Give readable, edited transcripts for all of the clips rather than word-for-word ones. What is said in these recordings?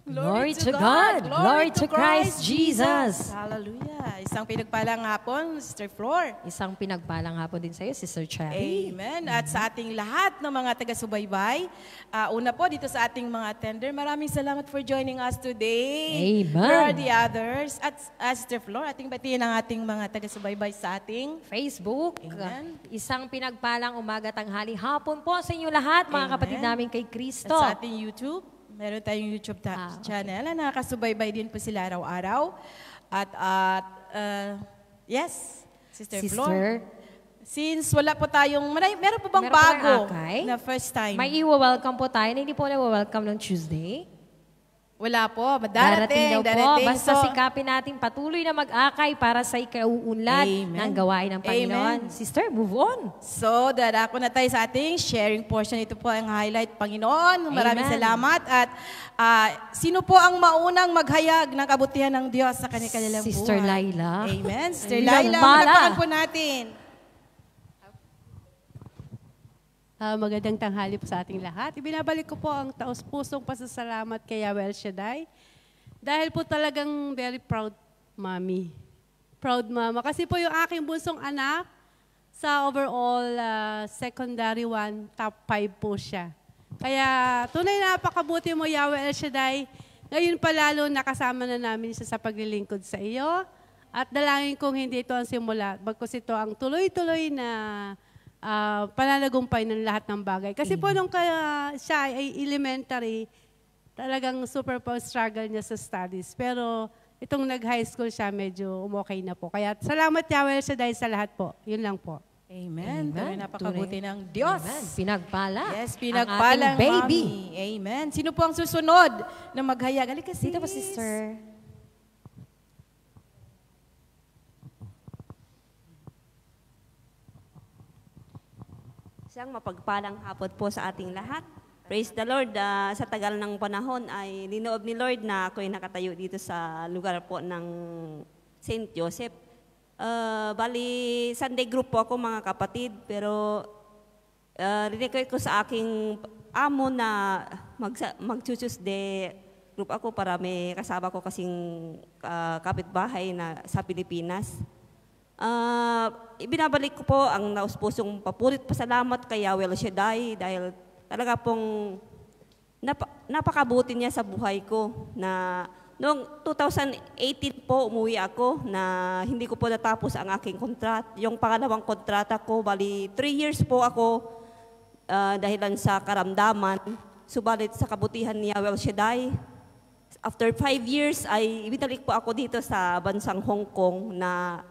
Glory to God. Glory to Christ Jesus. Hallelujah. Isang pinagpalang hapon, Sister Flor. Isang pinagpalang hapon din sa iyo, Sister Cherry. Amen. At sa ating lahat ng mga taga-subaybay, una po dito sa ating mga attender, maraming salamat for joining us today. Amen. Where are the others? At Sister Flor, ating batiin ang ating mga taga-subaybay sa ating Facebook. Amen. Isang pinagpalang umaga, tanghali, hapon po sa inyo lahat, mga Amen. kapatid namin kay Kristo. At sa ating YouTube, meron tayong YouTube channel na nakasubaybay din po sila araw-araw. At yes, Sister Flor. Since wala po tayong, meron po bang bago na first time? May i-welcome po tayo na hindi po na-welcome ng Tuesday. Wala po, darating po. Basta sikapin natin patuloy na mag-akay para sa ikauunlad ng gawain ng Panginoon. Amen. Sister, move on. So, darako na tayo sa ating sharing portion. Ito po ang highlight, Panginoon. Maraming salamat. At sino po ang maunang maghayag ng kabutihan ng Diyos sa kanilang buhay? Sister Laila. Amen. Sister Laila, magpakan po natin. Magandang tanghali po sa ating lahat. Ibinabalik ko po ang taos-pusong pasasalamat kay Yahweh El Shaddai. Dahil po talagang very proud mommy. Proud mama. Kasi po yung aking bunsong anak, sa overall secondary 1, top 5 po siya. Kaya tunay na napakabuti mo, Yahweh El Shaddai. Ngayon pa lalo nakasama na namin siya sa paglilingkod sa iyo. At dalangin kong hindi ito ang simula, bagkus ito ang tuloy-tuloy na pananagumpay ng lahat ng bagay. Kasi po nung siya ay elementary, talagang super po struggle niya sa studies. Pero itong nag-high school siya, medyo umokay na po. Kaya salamat Yahweh sa dahil sa lahat po. Yun lang po. Amen. Tunay napakabuti ng Diyos. Amen. Pinagpala. Yes, pinagpalang baby. Mommy. Amen. Sino po ang susunod na maghayag? Halika sis. Dito po, sister. Isang mapagpalang hapon po sa ating lahat. Praise the Lord. Sa tagal ng panahon ay linoob ni Lord na ako'y nakatayo dito sa lugar po ng St. Joseph. Bali, Sunday group po ako mga kapatid, pero rinikoy ko sa aking amo na mag-Tuesday group ako para may kasama ko kasing kapitbahay na sa Pilipinas. Ibinabalik ko po ang naus-pusong papurit pasalamat kay Yahweh El Shaddai dahil talaga pong napakabuti niya sa buhay ko na noong 2018 po umuwi ako na hindi ko po natapos ang aking yung pangalawang kontrata ko. Bali, 3 years po ako dahilan sa karamdaman. Subalit sa kabutihan ni Yahweh El Shaddai, after 5 years ay ibinalik po ako dito sa bansang Hong Kong na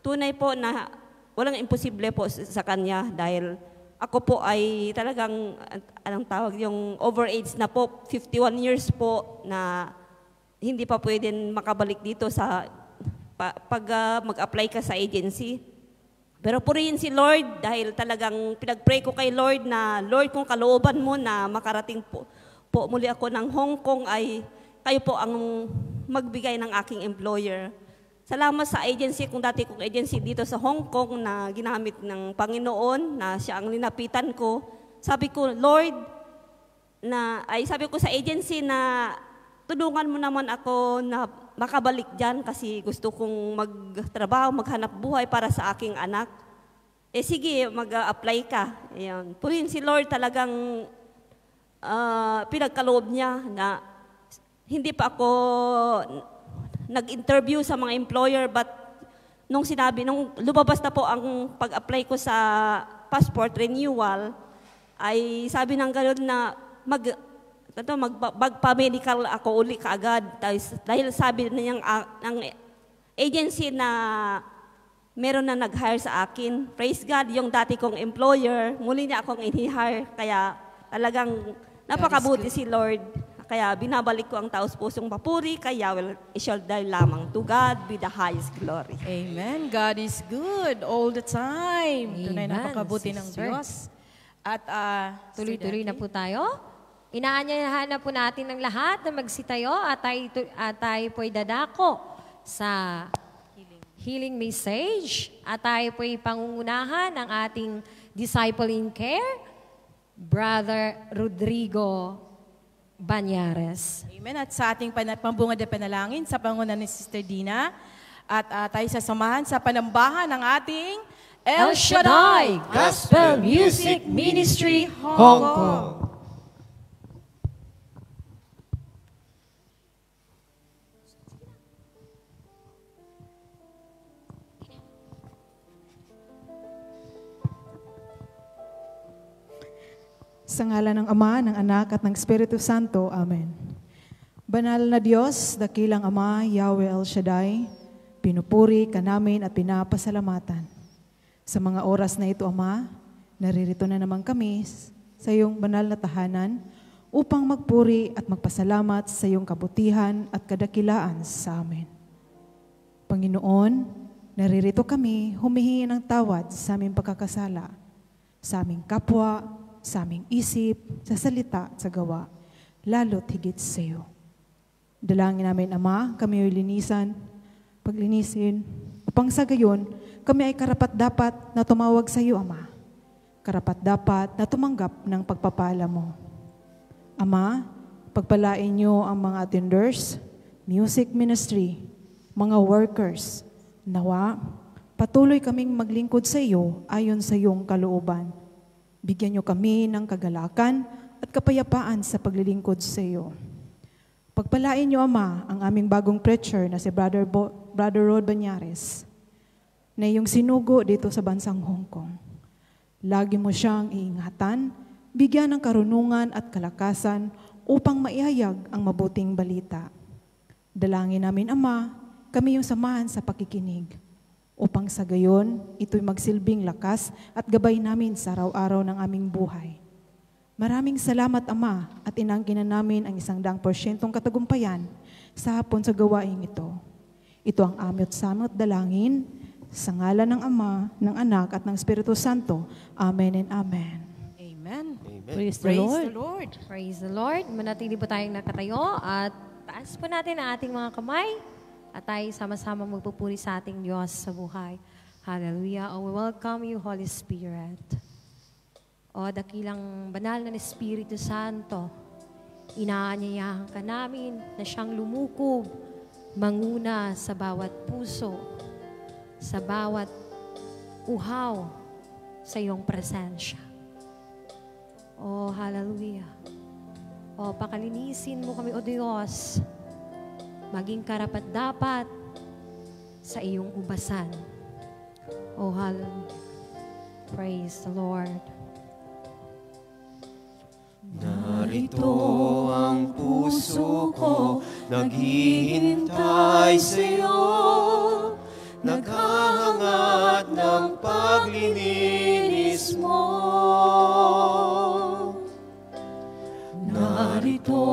tunay po na walang imposible po sa kanya dahil ako po ay talagang, anong tawag, yung overage na po, 51 years po na hindi pa pwedeng makabalik dito sa pag mag-apply ka sa agency. Pero purihin si Lord dahil talagang pinag-pray ko kay Lord na, Lord, kung kalooban mo na makarating po muli ako ng Hong Kong ay kayo po ang magbigay ng aking employer. Salamat sa agency, kung dati kong agency dito sa Hong Kong na ginamit ng Panginoon, na siya ang linapitan ko. Sabi ko, Lord, sabi ko sa agency na tulungan mo naman ako na makabalik dyan kasi gusto kong magtrabaho, maghanap buhay para sa aking anak. Sige, mag-apply ka. Ayan. Purihin si Lord talagang pinagkaloob niya na hindi pa ako nag-interview sa mga employer, but nung lumabas na po ang pag-apply ko sa passport renewal, ay sabi ng gano'n na magpa-medical ako uli kaagad. Dahil sabi ng agency na meron na nag-hire sa akin. Praise God, yung dati kong employer, muli niya akong in-hire. Kaya talagang napakabuti si Lord. Kaya binabalik ko ang taos-pusong papuri kay Yahweh El Shaddai lamang. To God be the highest glory. Amen. God is good all the time. Tunay napakabuti ng Diyos. At tuloy-tuloy na po tayo. Inaanyayahan na po natin ng lahat na magsitayo at tayo po'y dadako sa healing message at tayo po'y pangungunahan ng ating disciple in care, Brother Rodrigo Banyares. Amen. At sa ating pambungad na panalangin sa pangunan ni Sister Dina, at tayo sasamahan sa panambahan ng ating El Shaddai Gospel Music Ministry, Hong Kong. Sa ngalan ng Ama, ng Anak, at ng Espiritu Santo. Amen. Banal na Diyos, dakilang Ama, Yahweh El Shaddai, pinupuri ka namin at pinapasalamatan. Sa mga oras na ito, Ama, naririto na naman kami sa iyong banal na tahanan upang magpuri at magpasalamat sa iyong kabutihan at kadakilaan sa amin. Panginoon, naririto kami humihingi ng tawad sa aming pagkakasala, sa aming kapwa, sa aming isip, sa salita at sa gawa, lalo't higit sa iyo. Dalangin namin, Ama, kami ay paglinisin, upang sa gayon, kami ay karapat-dapat na tumawag sa iyo, Ama. Karapat-dapat na tumanggap ng pagpapala mo. Ama, pagpalain niyo ang mga attenders, music ministry, mga workers, nawa, patuloy kaming maglingkod sa iyo ayon sa iyong kalooban. Bigyan niyo kami ng kagalakan at kapayapaan sa paglilingkod sa iyo. Pagpalain niyo, Ama, ang aming bagong preacher na si Brother Rod Banyares, na iyong sinugo dito sa bansang Hong Kong. Lagi mo siyang iingatan, bigyan ng karunungan at kalakasan upang maihayag ang mabuting balita. Dalangin namin, Ama, kami yung samahan sa pakikinig, upang sa gayon, ito'y magsilbing lakas at gabay namin sa araw-araw ng aming buhay. Maraming salamat, Ama, at inangkinan namin ang 100% katagumpayan sa hapon sa gawaing ito. Ito ang amot-samot dalangin sa ngalan ng Ama, ng Anak, at ng Espiritu Santo. Amen and Amen. Amen. Praise the Praise Lord. the Lord. Praise the Lord. Manatili po tayong nakatayo at taas po natin ang ating mga kamay at tayo sama-sama magpupuri sa ating Diyos sa buhay. Hallelujah. Oh, we welcome you, Holy Spirit. O dakilang banal na Espiritu Santo, inaanyayahan ka namin na siyang lumukob, manguna sa bawat puso, sa bawat uhaw sa iyong presensya. Oh, hallelujah. Oh, pakalinisin mo kami, O Diyos, maging karapat-dapat sa iyong ubasan. Oh, hallelujah. Praise the Lord. Narito ang puso ko, naghihintay sa iyo, naghahangad ng paglilinis mo. Narito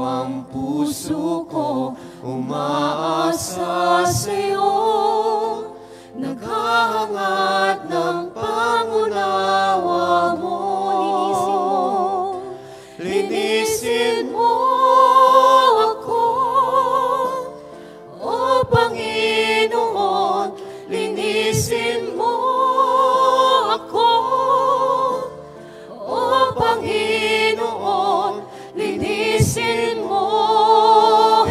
ang puso ko, umaasa sa iyo, naghahangad ng pangunawa mo. Linisin mo ako, O Panginoon, linisin mo ako, O Panginoon, linisin mo,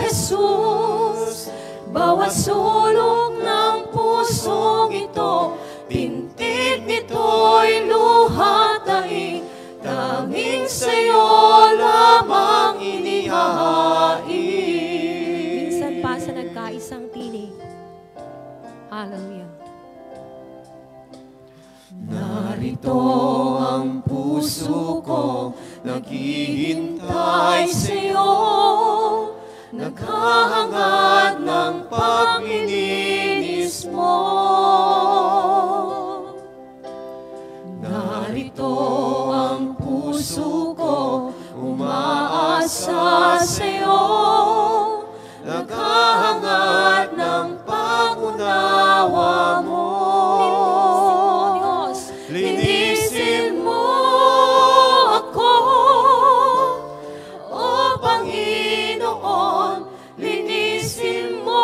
Jesus. Bawat sulok ng pusong ito, tintig nito'y luhataing, tanging sa'yo lamang inihahain. Minsan pa sa nagkaisang tinig. Hallelujah. Narito ang puso ko, naghihintay sa'yo, naghahangad ng paglilinis mo. Narito ang puso ko, umaasa sa'yo, naghahangad ng pangunawa mo. Linisin mo ako, O Panginoon, linisin mo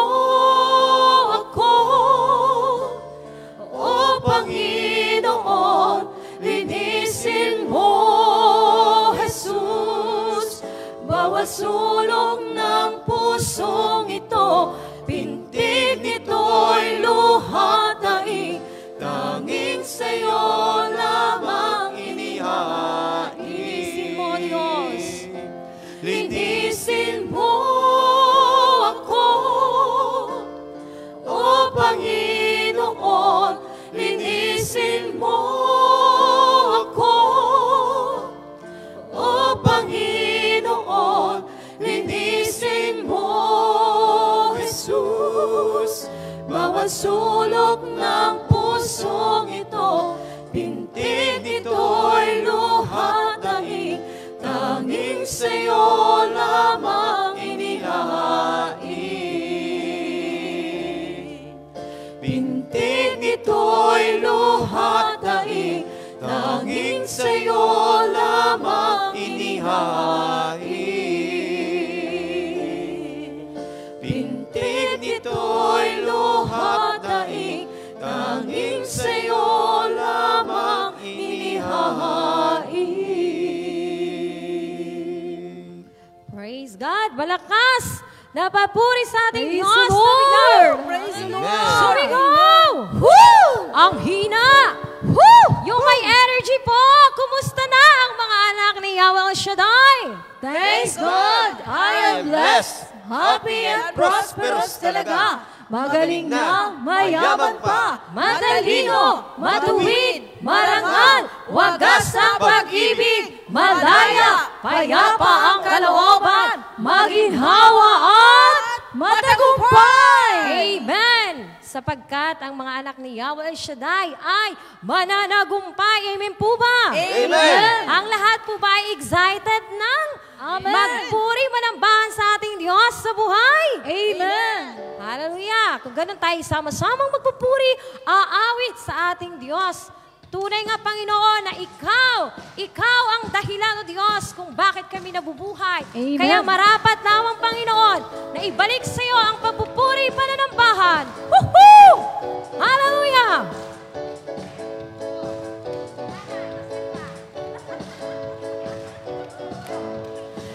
Panginoon, linisin mo ako. O Panginoon, linisin mo, Jesus. Bawat sulok ng pusong ito, pintig ito'y luha daing, tanging sa'yo lamang inihain. Pintig ito'y luha daing, tanging sa'yo lamang inihain. Pintig ito'y luha daing, tanging sa'yo lamang inihain. Praise God! Malakas! Napapuri sa ating Praise Diyos! the Lord! Praise Praise the Lord! Lord! Surigaw! Woo! Ang hina! Woo! Yung may energy po! Kumusta na ang mga anak ni Yahweh El Shaddai? Thanks God, I am blessed, happy and prosperous talaga. Magaling na, mayaman pa, matalino, matuwid, marangal, wagas ang pag-ibig, malaya, payapa ang kalooban, maginhawa at matagumpay. Amen! Sapagkat ang mga anak ni Yahweh El Shaddai ay mananagumpay. Amen po ba? Amen. Ang lahat po ba ay excited ng magpuri manambahan sa ating Diyos sa buhay? Amen. Hallelujah. Kung ganun tayo sama-samang magpupuri, aawit sa ating Diyos. Tunay nga, Panginoon, na ikaw ang dahilan, o Diyos, kung bakit kami nabubuhay. Amen. Kaya marapat lamang, Panginoon, na ibalik sa iyo ang pagpupuri pananambahan. Woohoo! Hallelujah!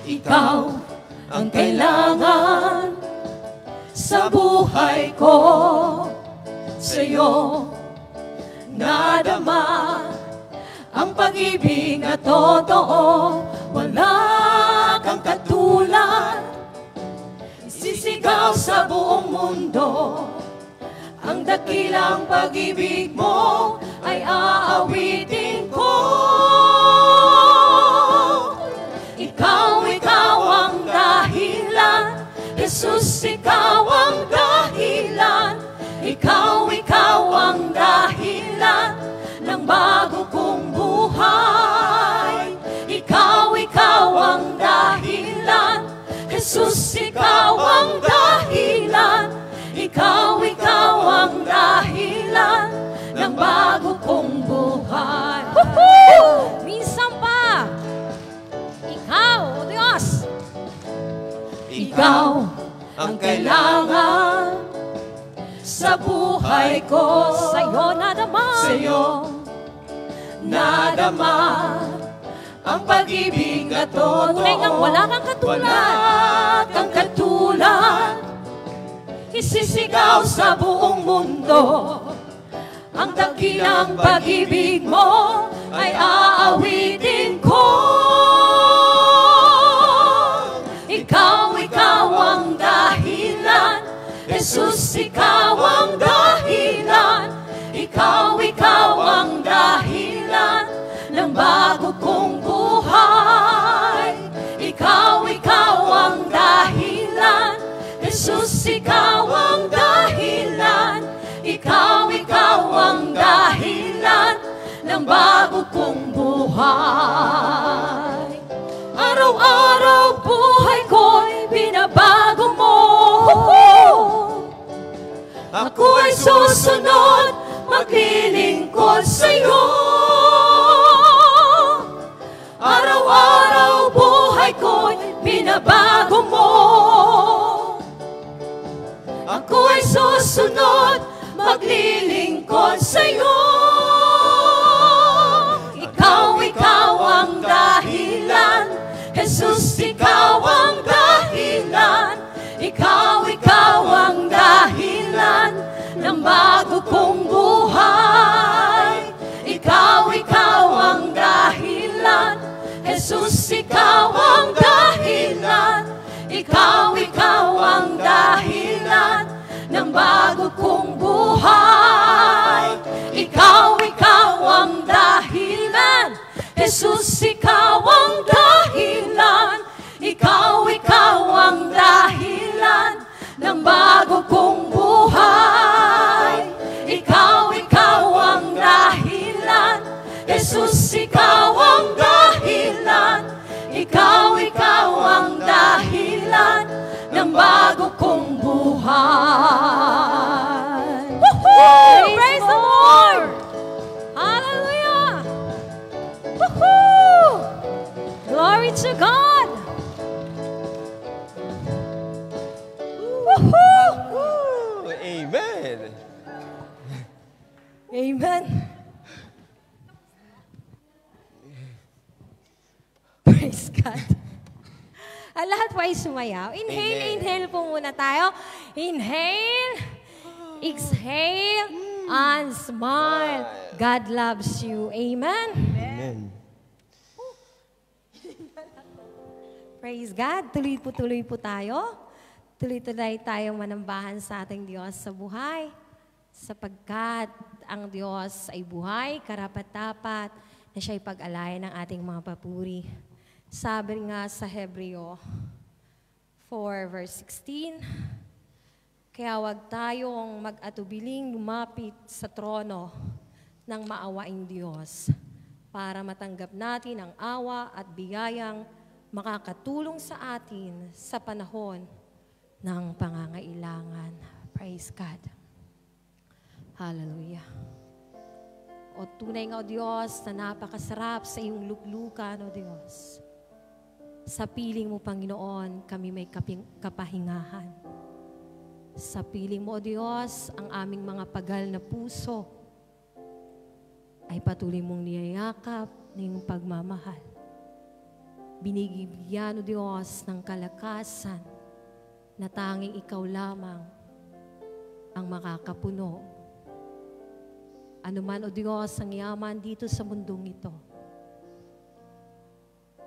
Ikaw ang kailangan sa buhay ko, sa'yo nadama ang pag-ibig na totoo, wala kang katulad. Isisigaw sa buong mundo, ang dakilang pag-ibig mo ay aawitin ko. Ikaw ang dahilan, Jesus, ikaw ang dahilan. Ikaw ang dahilan ng bago kong buhay. Ikaw ang dahilan, Jesus, ikaw ang dahilan. Ikaw ang dahilan ng bago kong buhay. Woohoo! Minsan pa, ikaw, o Diyos, Ikaw ang kailangan sa buhay ko. sa'yo nadama. Sa'yo nadama ang pag-ibig na totoo. Tunay ngang wala kang katulad. Wala kang katulad. Isisigaw sa buong mundo, ang dakilang pag-ibig mo ay aawitin ko. Ikaw ang dahilan, Jesus, ikaw ang dahilan. Ikaw ang dahilan ng bago kong buhay. Ikaw ang dahilan, Jesus, ikaw ang dahilan. Ikaw ang dahilan ng bago kong buhay. Araw-araw buhay ko'y binabago mo. Ako ay susunod, maglilingkod sa'yo. Araw-araw buhay ko'y binabago mo. Ako ay susunod, maglilingkod sa'yo. Ikaw ang dahilan, Jesus, ikaw ang dahilan. Ikaw ang dahilan ng bago kong buhay. Ikaw ang dahilan, Jesus, ikaw ang dahilan. Ikaw ang dahilan ng bago kong buhay. Amen. Praise God. Ang lahat po ay sumayaw. Inhale, Amen. inhale po muna tayo. Inhale, exhale, and smile. God loves you. Amen. Amen. Praise God. Tuloy po tayo. Tuloy-tuloy tayong manambahan sa ating Diyos sa buhay. Sapagkat ang Diyos ay buhay, karapat-dapat na siya'y pag-alayan ng ating mga papuri. Sabi nga sa Hebreo 4 verse 16, kaya wag tayong mag-atubiling lumapit sa trono ng maawaing Diyos para matanggap natin ang awa at biyayang makakatulong sa atin sa panahon ng pangangailangan. Praise God. Hallelujah. O tunay nga, O Diyos, na napakasarap sa iyong luklukan, O Diyos. Sa piling mo, Panginoon, kami may kapahingahan. Sa piling mo, O Diyos, ang aming mga pagal na puso ay patuloy mong niyayakap na iyong pagmamahal. Binigyan, O Diyos, ng kalakasan na tanging ikaw lamang ang makakapuno. Ano man, O Diyos, ang yaman dito sa mundong ito,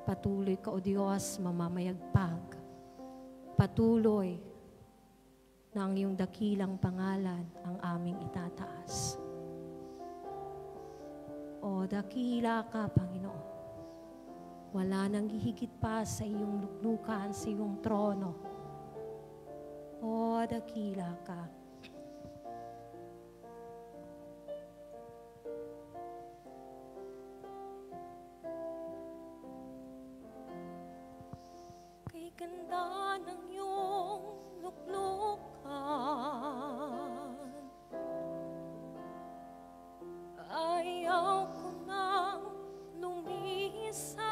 patuloy ka, O Diyos, mamamayagpag. Patuloy na ang iyong dakilang pangalan ang aming itataas. O dakila ka, Panginoon. Wala nang hihigit pa sa iyong luklukan, sa iyong trono. O dakila ka. Kay ganda ng iyong luklukan, ayaw ko nang lumisan.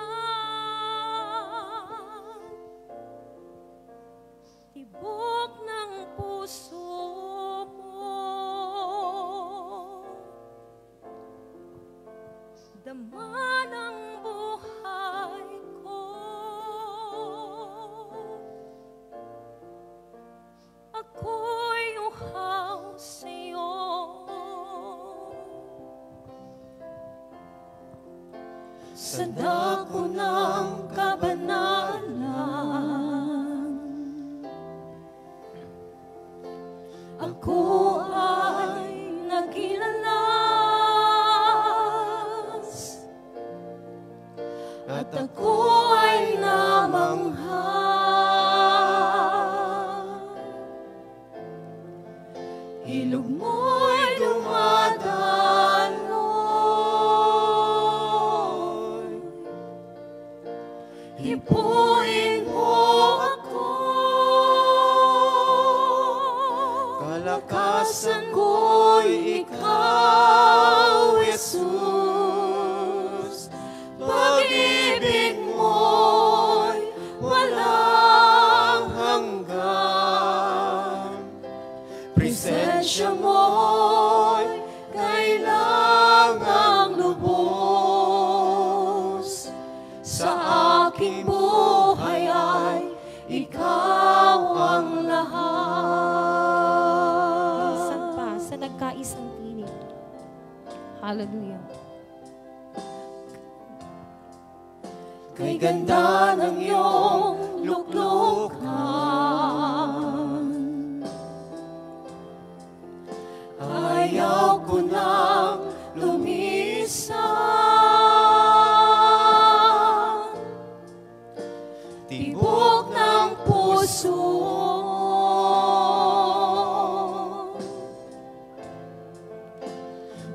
Tibok ng puso mo, dama ng buhay ko. Ako'y uhaw sa'yo. Sa dako ng kabanalan, ako ay nagilalas, at ako ay namangha. Ilog mo'y dumadaloy, hipuin mo ako. Kalakasan ko'y ikaw, Jesus. Pag-ibig mo'y walang hanggan. Presensya mo'y kailangang lubos. Sa aking buhay ay ikaw ang lahat. Isan pa sa nagkaisang tinig. Hallelujah. Kay ganda ng iyong luklukan, ayaw ko nang lumisan. Tibok ng puso,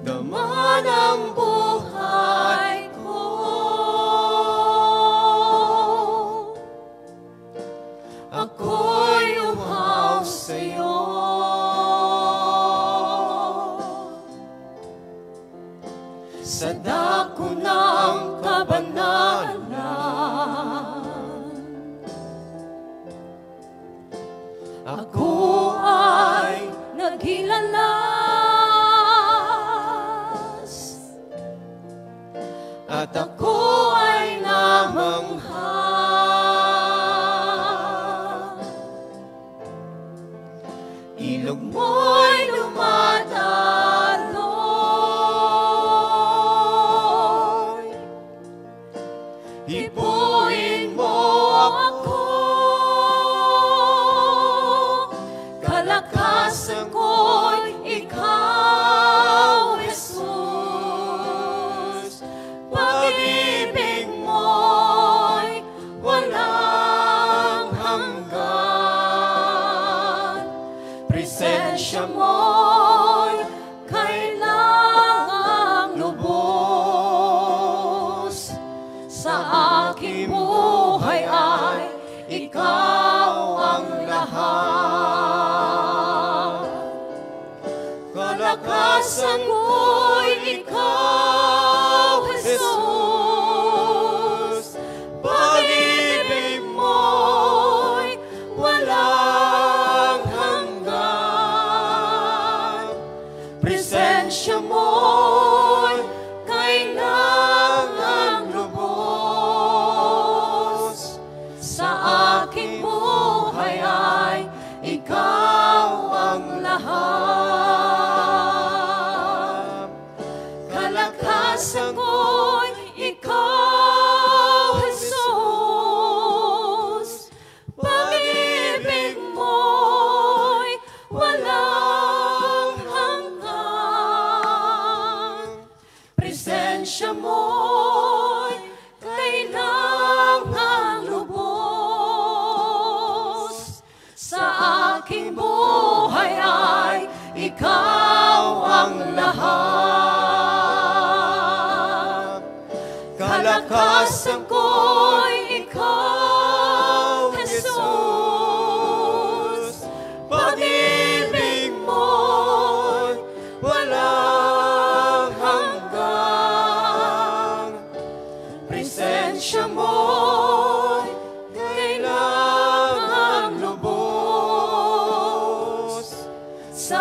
dama ng buhay ko. Ako'y uhaw sa'yo. Sa dako ng kabanalan, ako ay nagilalas, kalakasan ko'y ikaw, Jesus. Pag-ibig mo'y walang hanggan. Presensya mo'y kailangang lubos. Sa aking buhay ay ikaw ang lahat. Kalakasan ko'y ikaw, Jesus. Pag-ibig mo'y walang hanggan. Presensya mo'y kailangang lubos. Sa aking buhay ay ikaw ang lahat. Kalakasan ko'y ikaw, Jesus. Pag-ibig mo'y walang hanggan. Presensya mo'y kailangang lubos. Sa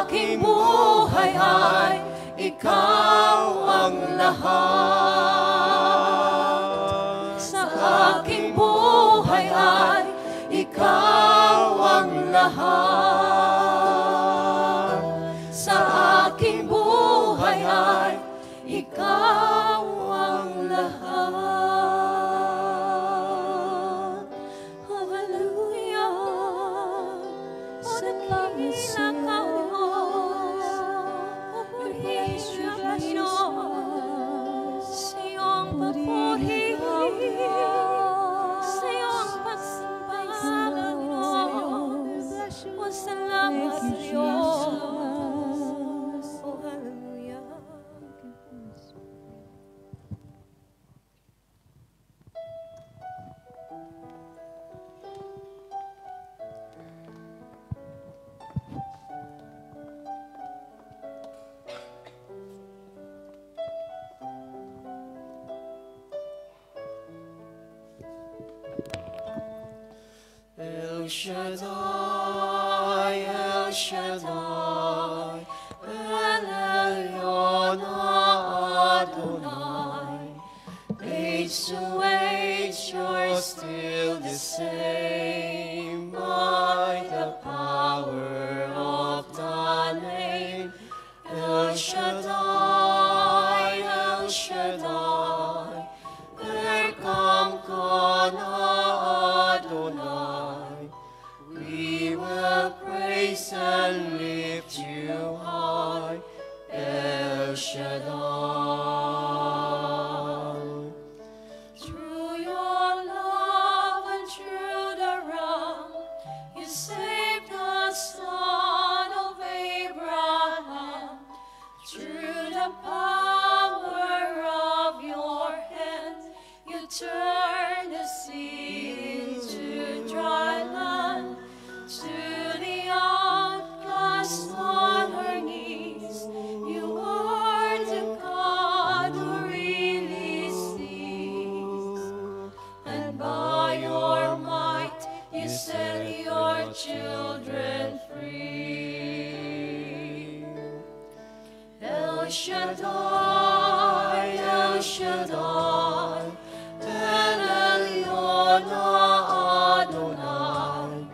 aking buhay ay ikaw ang lahat. Sa aking buhay ay ikaw ang lahat. Sa aking buhay ay ikaw ang lahat. Hallelujah. Sa dakila ka, Diyos. Purihin siya, Panginoon. Sa iyong papuri, sa iyong pagsimbang, Panginoon. O salamat sa Diyos. Oh, hallelujah. El Shaddai, El Shaddai, El Elyon Adonai. Age to age, you're still the same. By the power of the name, El Shaddai, El Shaddai, Erkam Kana Adonai. We will praise and lift you high, El Shaddai. Through your love and through the wrong, you saved the son of Abraham. Through the power of your hand, you turned the sea into dry land. To the outcast on her knees, you are the God who really sees. And by your might, you set your children free. El Shaddai, El Shaddai, El Elyon Adonai.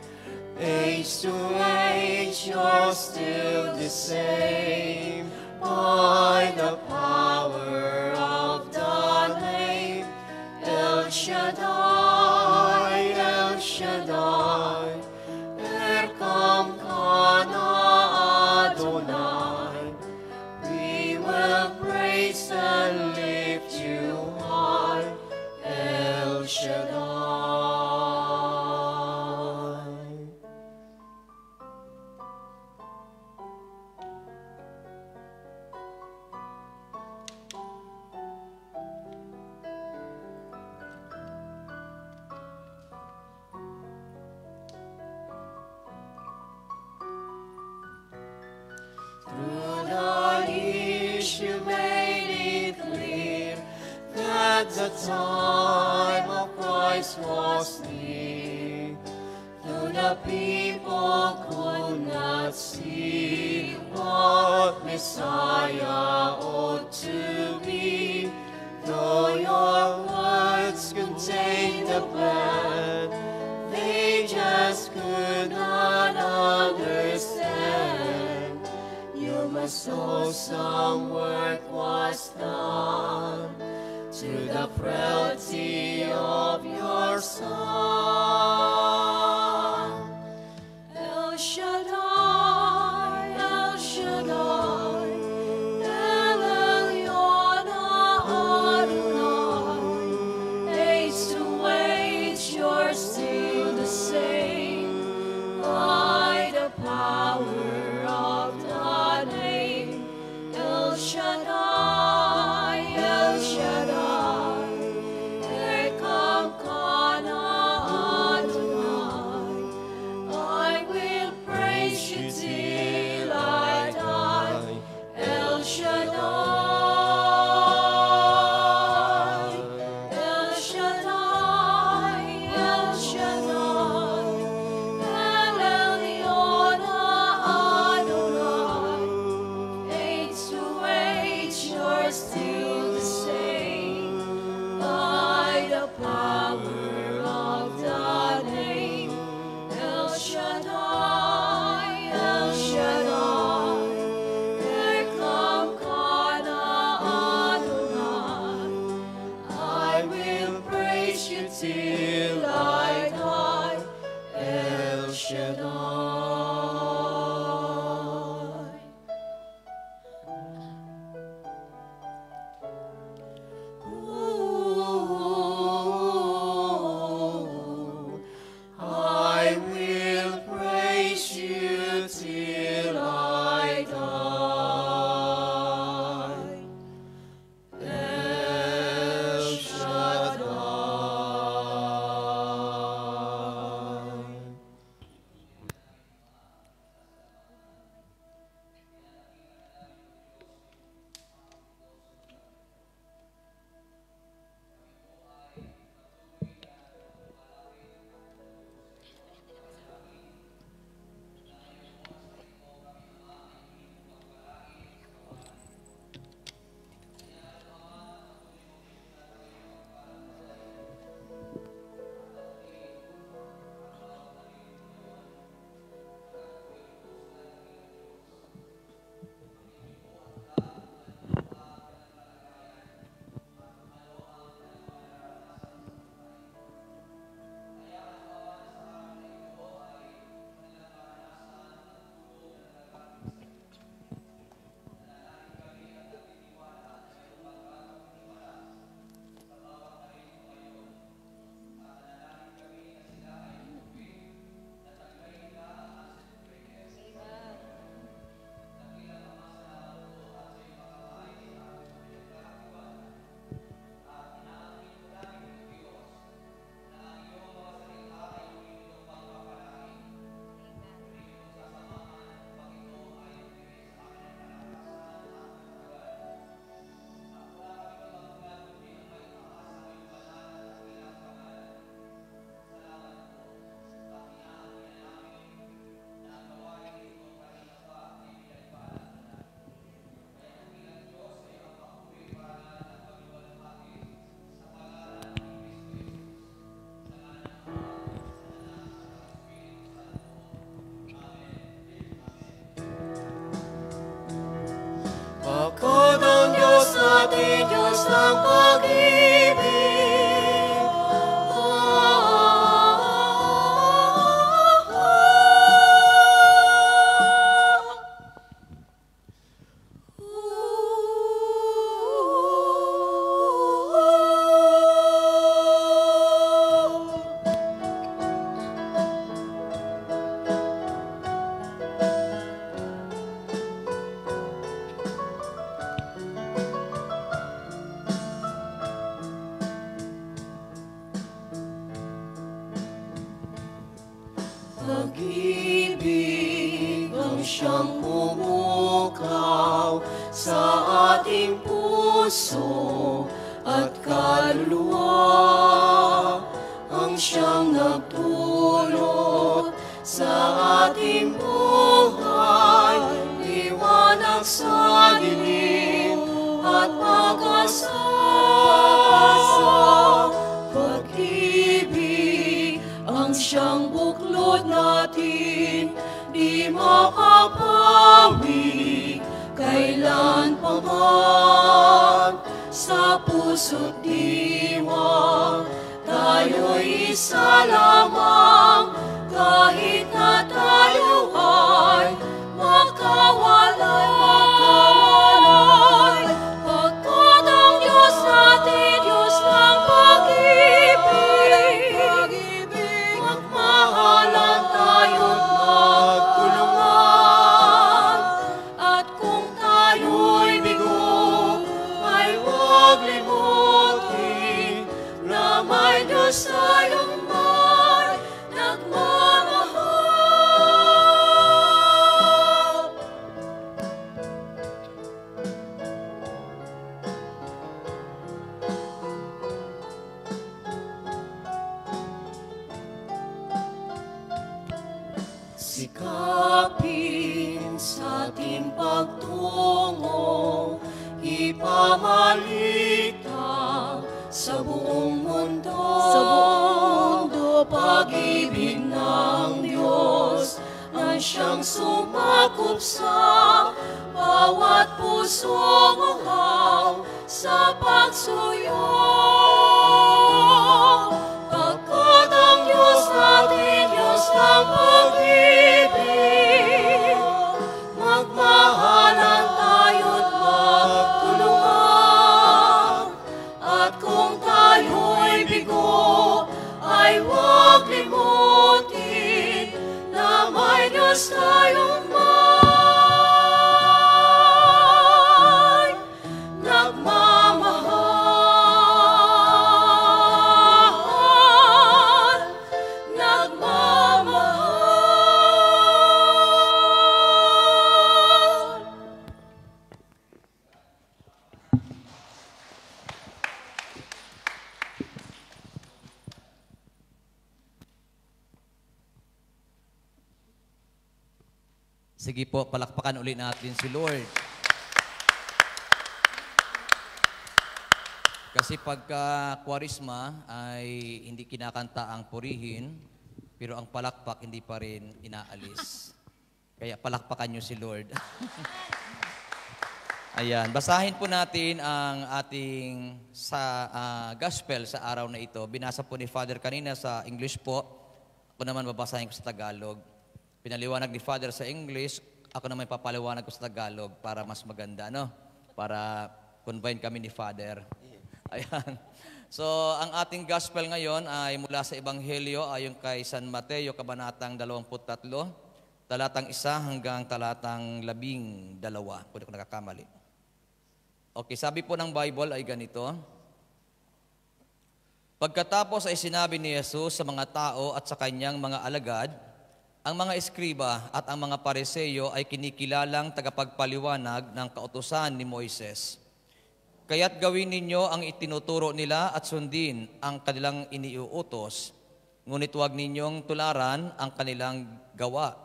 Age to age, you're still the same. By the power of the name, El Shaddai, El Shaddai, Erkam Kana Adonai. We will praise and lift you high, El Shaddai. that the time of Christ was near, though the people could not see what Messiah ought to be, though your words contain the plan, they just could not understand. You must know some work was done to the frailty of your Son. El Shaddai, El Shaddai, El Elyon Adonai, age to age you're still the same, by the power of the name. El Shaddai, El Shaddai, Elkamkana Adonai, I will praise you till I die. El Shaddai, El Shaddai, El Shaddai, El Elyon Adonai, age to age you're still the same, by the power of the name. El Shaddai, El Shaddai, Elkamkana Adonai, I will praise you till I die. El Shaddai. I will praise you till I die. El Shaddai. Ako ng Diyos natin, Diyos ng pag-ibig. Pag-ibig ang siyang pumukaw sa ating puso at kaluluwa ang siyang nagdulot sa ating buhay, liwanag sa dilim at pag-asa. Pag-ibig ang siyang buklod natin, di mapapawi kailan pa man. Sa puso't diwa tayo'y isa lamang, kahit na tayo ay magkawalay. Pagkat ang Diyos natin, Diyos ng pag-ibig, magmahalan tayo't magtulungan. At kung tayo'y bigo, ay huwag limutin na may Diyos tayong may nagmamahal. Sikapin sa ating pagtungo, ipamaligtang sa buong mundo. Pag-ibig ng Diyos na siyang sumakop sa bawat pusong uhaw sa pagsuyo. Pagkat ang Diyos natin, Diyos ng pag-ibig, magmahalan tayo't magtulungan. At kung tayo'y bigo, ay huwag limutin na may Diyos tayong may nagmamahal. Nagmamahal. Sige po, palakpakan ulit natin si Lord. Kasi pagka Kwaresma ay hindi kinakanta ang purihin, pero ang palakpak hindi pa rin inaalis. Kaya palakpakan nyo si Lord. Ayan, basahin po natin ang ating gospel sa araw na ito. Binasa po ni Father kanina sa English po. Ako naman babasahin ko sa Tagalog. Pinaliwanag ni Father sa English, ako naman papaliwanag ko sa Tagalog para mas maganda, no? Para combine kami ni Father. Ayan. So, ang ating gospel ngayon ay mula sa Ebanghelyo ayon kay San Mateo, kabanatang 23, talatang 1 hanggang talatang 12. Kung di ko nakakamali. Okay, sabi po ng Bible ay ganito. Pagkatapos ay sinabi ni Jesus sa mga tao at sa kanyang mga alagad, ang mga eskriba at ang mga pariseyo ay kinikilalang tagapagpaliwanag ng kautusan ni Moises. Kaya't gawin ninyo ang itinuturo nila at sundin ang kanilang iniuutos, ngunit huwag ninyong tularan ang kanilang gawa,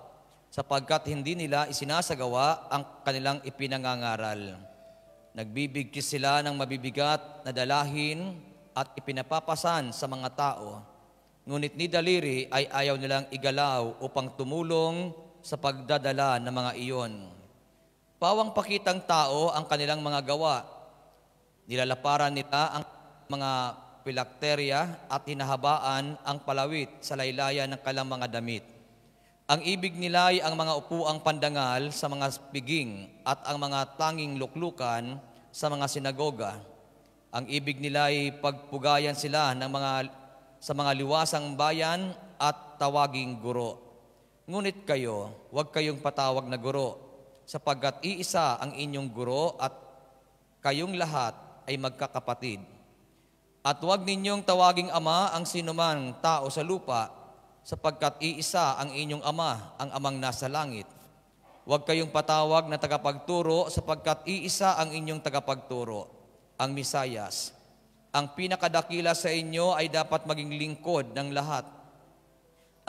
sapagkat hindi nila isinasagawa ang kanilang ipinangangaral. Nagbibigkis sila ng mabibigat na dalahin at ipinapapasan sa mga tao, ngunit ni daliri ay ayaw nilang igalaw upang tumulong sa pagdadala ng mga iyon. Pawang pakitang tao ang kanilang mga gawa. Nilalaparan nila ang mga pilakterya at hinahabaan ang palawit sa laylayan ng kanilang mga damit. Ang ibig nila ay ang mga upuang pandangal sa mga piging at ang mga tanging luklukan sa mga sinagoga. Ang ibig nila ay pagpugayan sila sa mga liwasang bayan at tawaging guro. Ngunit kayo, huwag kayong patawag na guro, sapagkat iisa ang inyong guro at kayong lahat ay magkakapatid. At huwag ninyong tawaging ama ang sinumang tao sa lupa, sapagkat iisa ang inyong ama, ang amang nasa langit. Huwag kayong patawag na tagapagturo, sapagkat iisa ang inyong tagapagturo, ang Misayas. Ang pinakadakila sa inyo ay dapat maging lingkod ng lahat.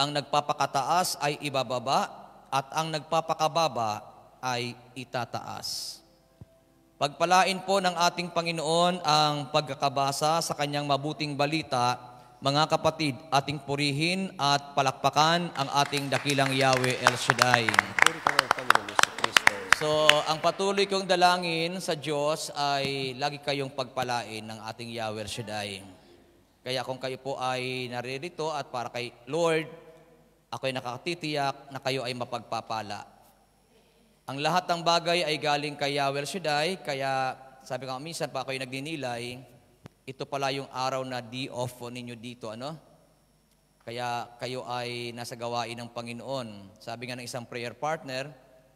Ang nagpapakataas ay ibababa at ang nagpapakababa ay itataas. Pagpalain po ng ating Panginoon ang pagkakabasa sa kanyang mabuting balita. Mga kapatid, ating purihin at palakpakan ang ating dakilang Yahweh El Shaddai. So, ang patuloy kong dalangin sa Diyos ay lagi kayong pagpalain ng ating Yahweh El Shaddai. Kaya kung kayo po ay naririto at para kay Lord, ako ay nakakatitiyak na kayo ay mapagpapala. Ang lahat ng bagay ay galing kay Yahweh El Shaddai, kaya sabi ko minsan pa ako ay nagdinilay, ito pala yung araw na D-off ninyo dito, ano? Kaya kayo ay nasa gawain ng Panginoon. Sabi nga ng isang prayer partner,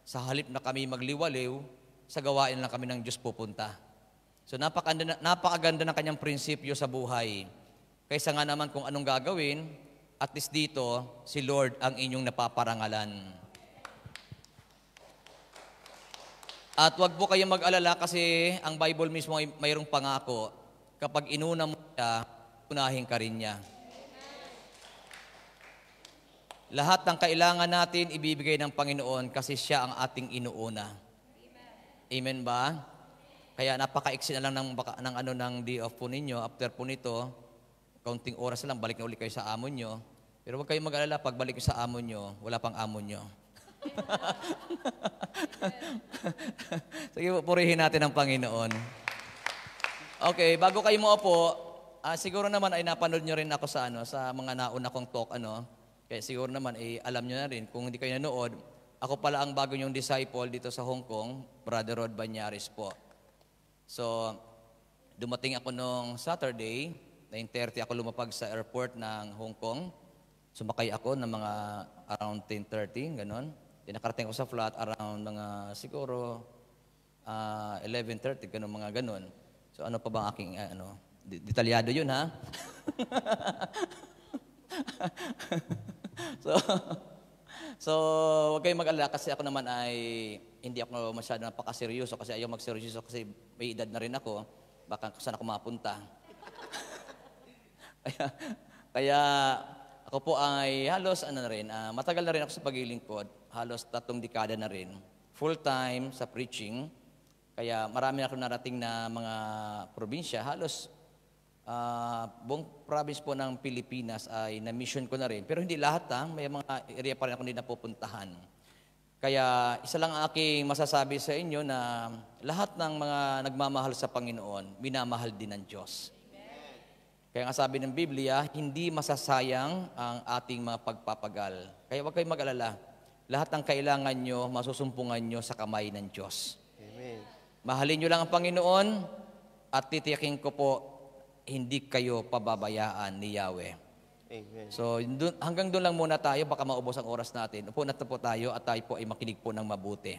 sa halip na kami magliwaliw, sa gawain lang kami ng Diyos pupunta. So napakaganda ng kanyang prinsipyo sa buhay. Kaysa nga naman kung anong gagawin, at least dito, si Lord ang inyong napaparangalan. At wag po kayong mag-alala kasi ang Bible mismo ay mayroong pangako. Kapag inuna mo siya, unahin ka rin niya. Lahat ng kailangan natin ibibigay ng Panginoon kasi siya ang ating inuuna. Amen ba? Kaya napaka-iksi na lang ng day off po ninyo. After po nito, kaunting oras lang, balik na ulit kayo sa amo nyo. Pero huwag kayong mag-alala, pag balik sa amo nyo, wala pang amo nyo. Sige, purihin natin ang Panginoon. Okay, bago kayo maupo, siguro naman ay napanood nyo rin ako sa mga nauna kong talk, Kaya siguro naman alam nyo na rin, kung hindi kayo nanood, ako pala ang bago nyong disciple dito sa Hong Kong, Brother Rod Banyaris po. So, dumating ako nung Saturday, 9:30 ako lumapag sa airport ng Hong Kong. Sumakay ako ng mga around 10:30, ganon. Nakarating ako sa flat around mga siguro 11:30, mga ganon. So ano pa ba aking, detalyado yun, ha? So huwag kayong mag-alala kasi ako naman ay hindi ako masyado napakaseryoso kasi ayaw magseryoso kasi may edad na rin ako. Baka saan ako mapunta. kaya ako po ay halos matagal na rin ako sa paglilingkod. Halos 3 dekada na rin. Full time sa preaching. Kaya marami na akong narating na mga probinsya. Halos buong province po ng Pilipinas ay na-mission ko na rin. Pero hindi lahat, may mga area pa rin ako hindi napupuntahan. Kaya isa lang aking masasabi sa inyo na lahat ng mga nagmamahal sa Panginoon, minamahal din ng Diyos. Amen. Kaya nga sabi ng Biblia, hindi masasayang ang ating mga pagpapagal. Kaya huwag kayong mag-alala. Lahat ng kailangan nyo, masusumpungan nyo sa kamay ng Diyos. Amen. Mahalin nyo lang ang Panginoon at titiyakin ko po, hindi kayo pababayaan ni Yahweh. Amen. So hanggang doon lang muna tayo, baka maubos ang oras natin. Upo na po tayo at tayo po ay makinig po ng mabuti.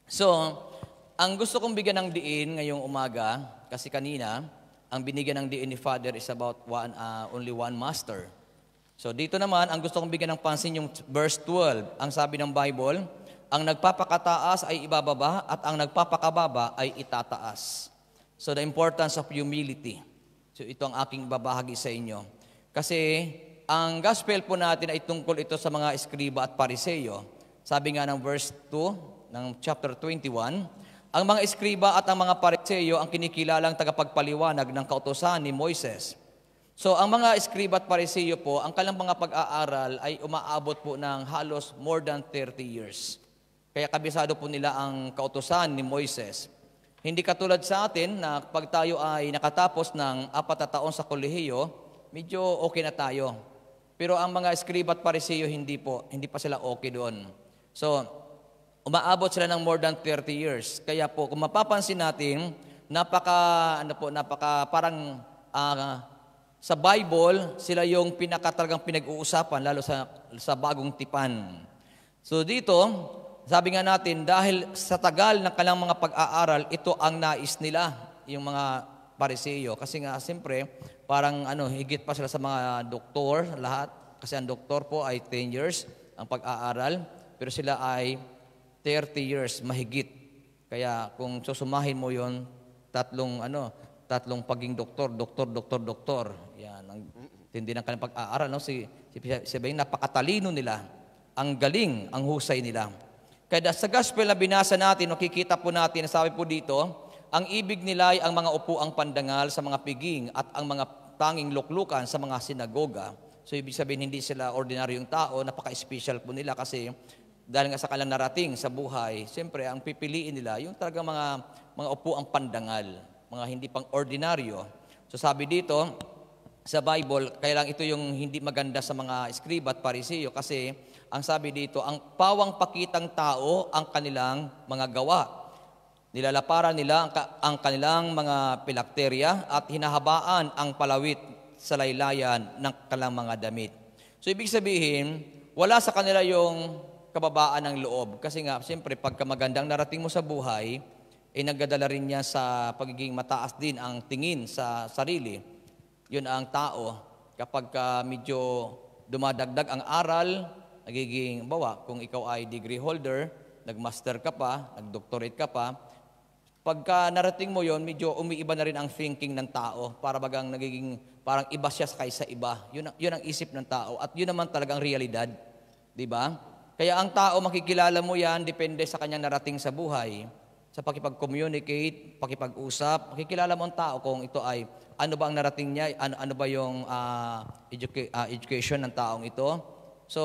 So, ang gusto kong bigyan ng diin ngayong umaga, kasi kanina, ang binigyan ng diin ni Father is about only one master. So dito naman, ang gusto kong bigyan ng pansin yung verse 12. Ang sabi ng Bible, ang nagpapakataas ay ibababa at ang nagpapakababa ay itataas. So the importance of humility. So ito ang aking babahagi sa inyo. Kasi ang gospel po natin ay tungkol ito sa mga eskriba at pariseyo. Sabi nga ng verse 2 ng chapter 21, ang mga eskriba at ang mga pariseyo ang kinikilalang tagapagpaliwanag ng kautusan ni Moises. So ang mga eskriba at pariseyo po, ang kanilang mga pag-aaral ay umaabot po ng halos more than 30 years. Kaya kabisado po nila ang kautusan ni Moises. Hindi katulad sa atin na pag tayo ay nakatapos ng 4 na taon sa kolehiyo, medyo okay na tayo. Pero ang mga eskriba at pariseyo, hindi pa sila okay doon. So, umaabot sila ng more than 30 years. Kaya po, kung mapapansin natin, parang sa Bible, sila yung pinakatalagang pinag-uusapan, lalo sa bagong tipan. So dito, sabi nga natin, dahil sa tagal ng kanilang mga pag-aaral, ito ang nais nila, yung mga pariseyo. Kasi nga, siyempre, parang higit pa sila sa mga doktor, lahat. Kasi ang doktor po ay 10 years ang pag-aaral, pero sila ay 30 years mahigit. Kaya kung susumahin mo yon, tatlong pagiging doktor. Yan, ang tindi ng kanilang pag-aaral. No? Si Beng, napakatalino nila. Ang galing, ang husay nila. Kaya sa gospel na binasa natin, makikita po natin, sabi po dito, ang ibig nila ay ang mga upuang pandangal sa mga piging at ang mga tanging luklukan sa mga sinagoga. So ibig sabihin, hindi sila ordinaryong tao, napaka-special po nila kasi dahil nga sa kanilang narating sa buhay, siyempre ang pipiliin nila, yung talagang mga upuang pandangal, mga hindi pang ordinaryo. So sabi dito, sa Bible, kaya lang ito yung hindi maganda sa mga escriba at pariseyo kasi ang sabi dito, ang pawang pakitang tao ang kanilang mga gawa. Nilalaparan nila ang kanilang mga pilakterya at hinahabaan ang palawit sa laylayan ng kanilang mga damit. So ibig sabihin, wala sa kanila yung kababaan ng loob. Kasi nga, siyempre, pagka magandang narating mo sa buhay, nagdadala rin niya sa pagiging mataas din ang tingin sa sarili. Yun ang tao. Kapag medyo dumadagdag ang aral, nagiging, bawa, kung ikaw ay degree holder, nagmaster ka pa, nagdoctorate ka pa, pagka narating mo yon, medyo umiiba na rin ang thinking ng tao. Para bagang nagiging, parang iba siya kaysa iba. Yun ang isip ng tao. At yun naman talagang realidad. Diba? Kaya ang tao, makikilala mo yan, depende sa kanyang narating sa buhay. Sa pakipag-communicate, pakipag-usap, makikilala mo ang tao kung ito ay, ano ba ang narating niya, ano ba yung education ng taong ito. So,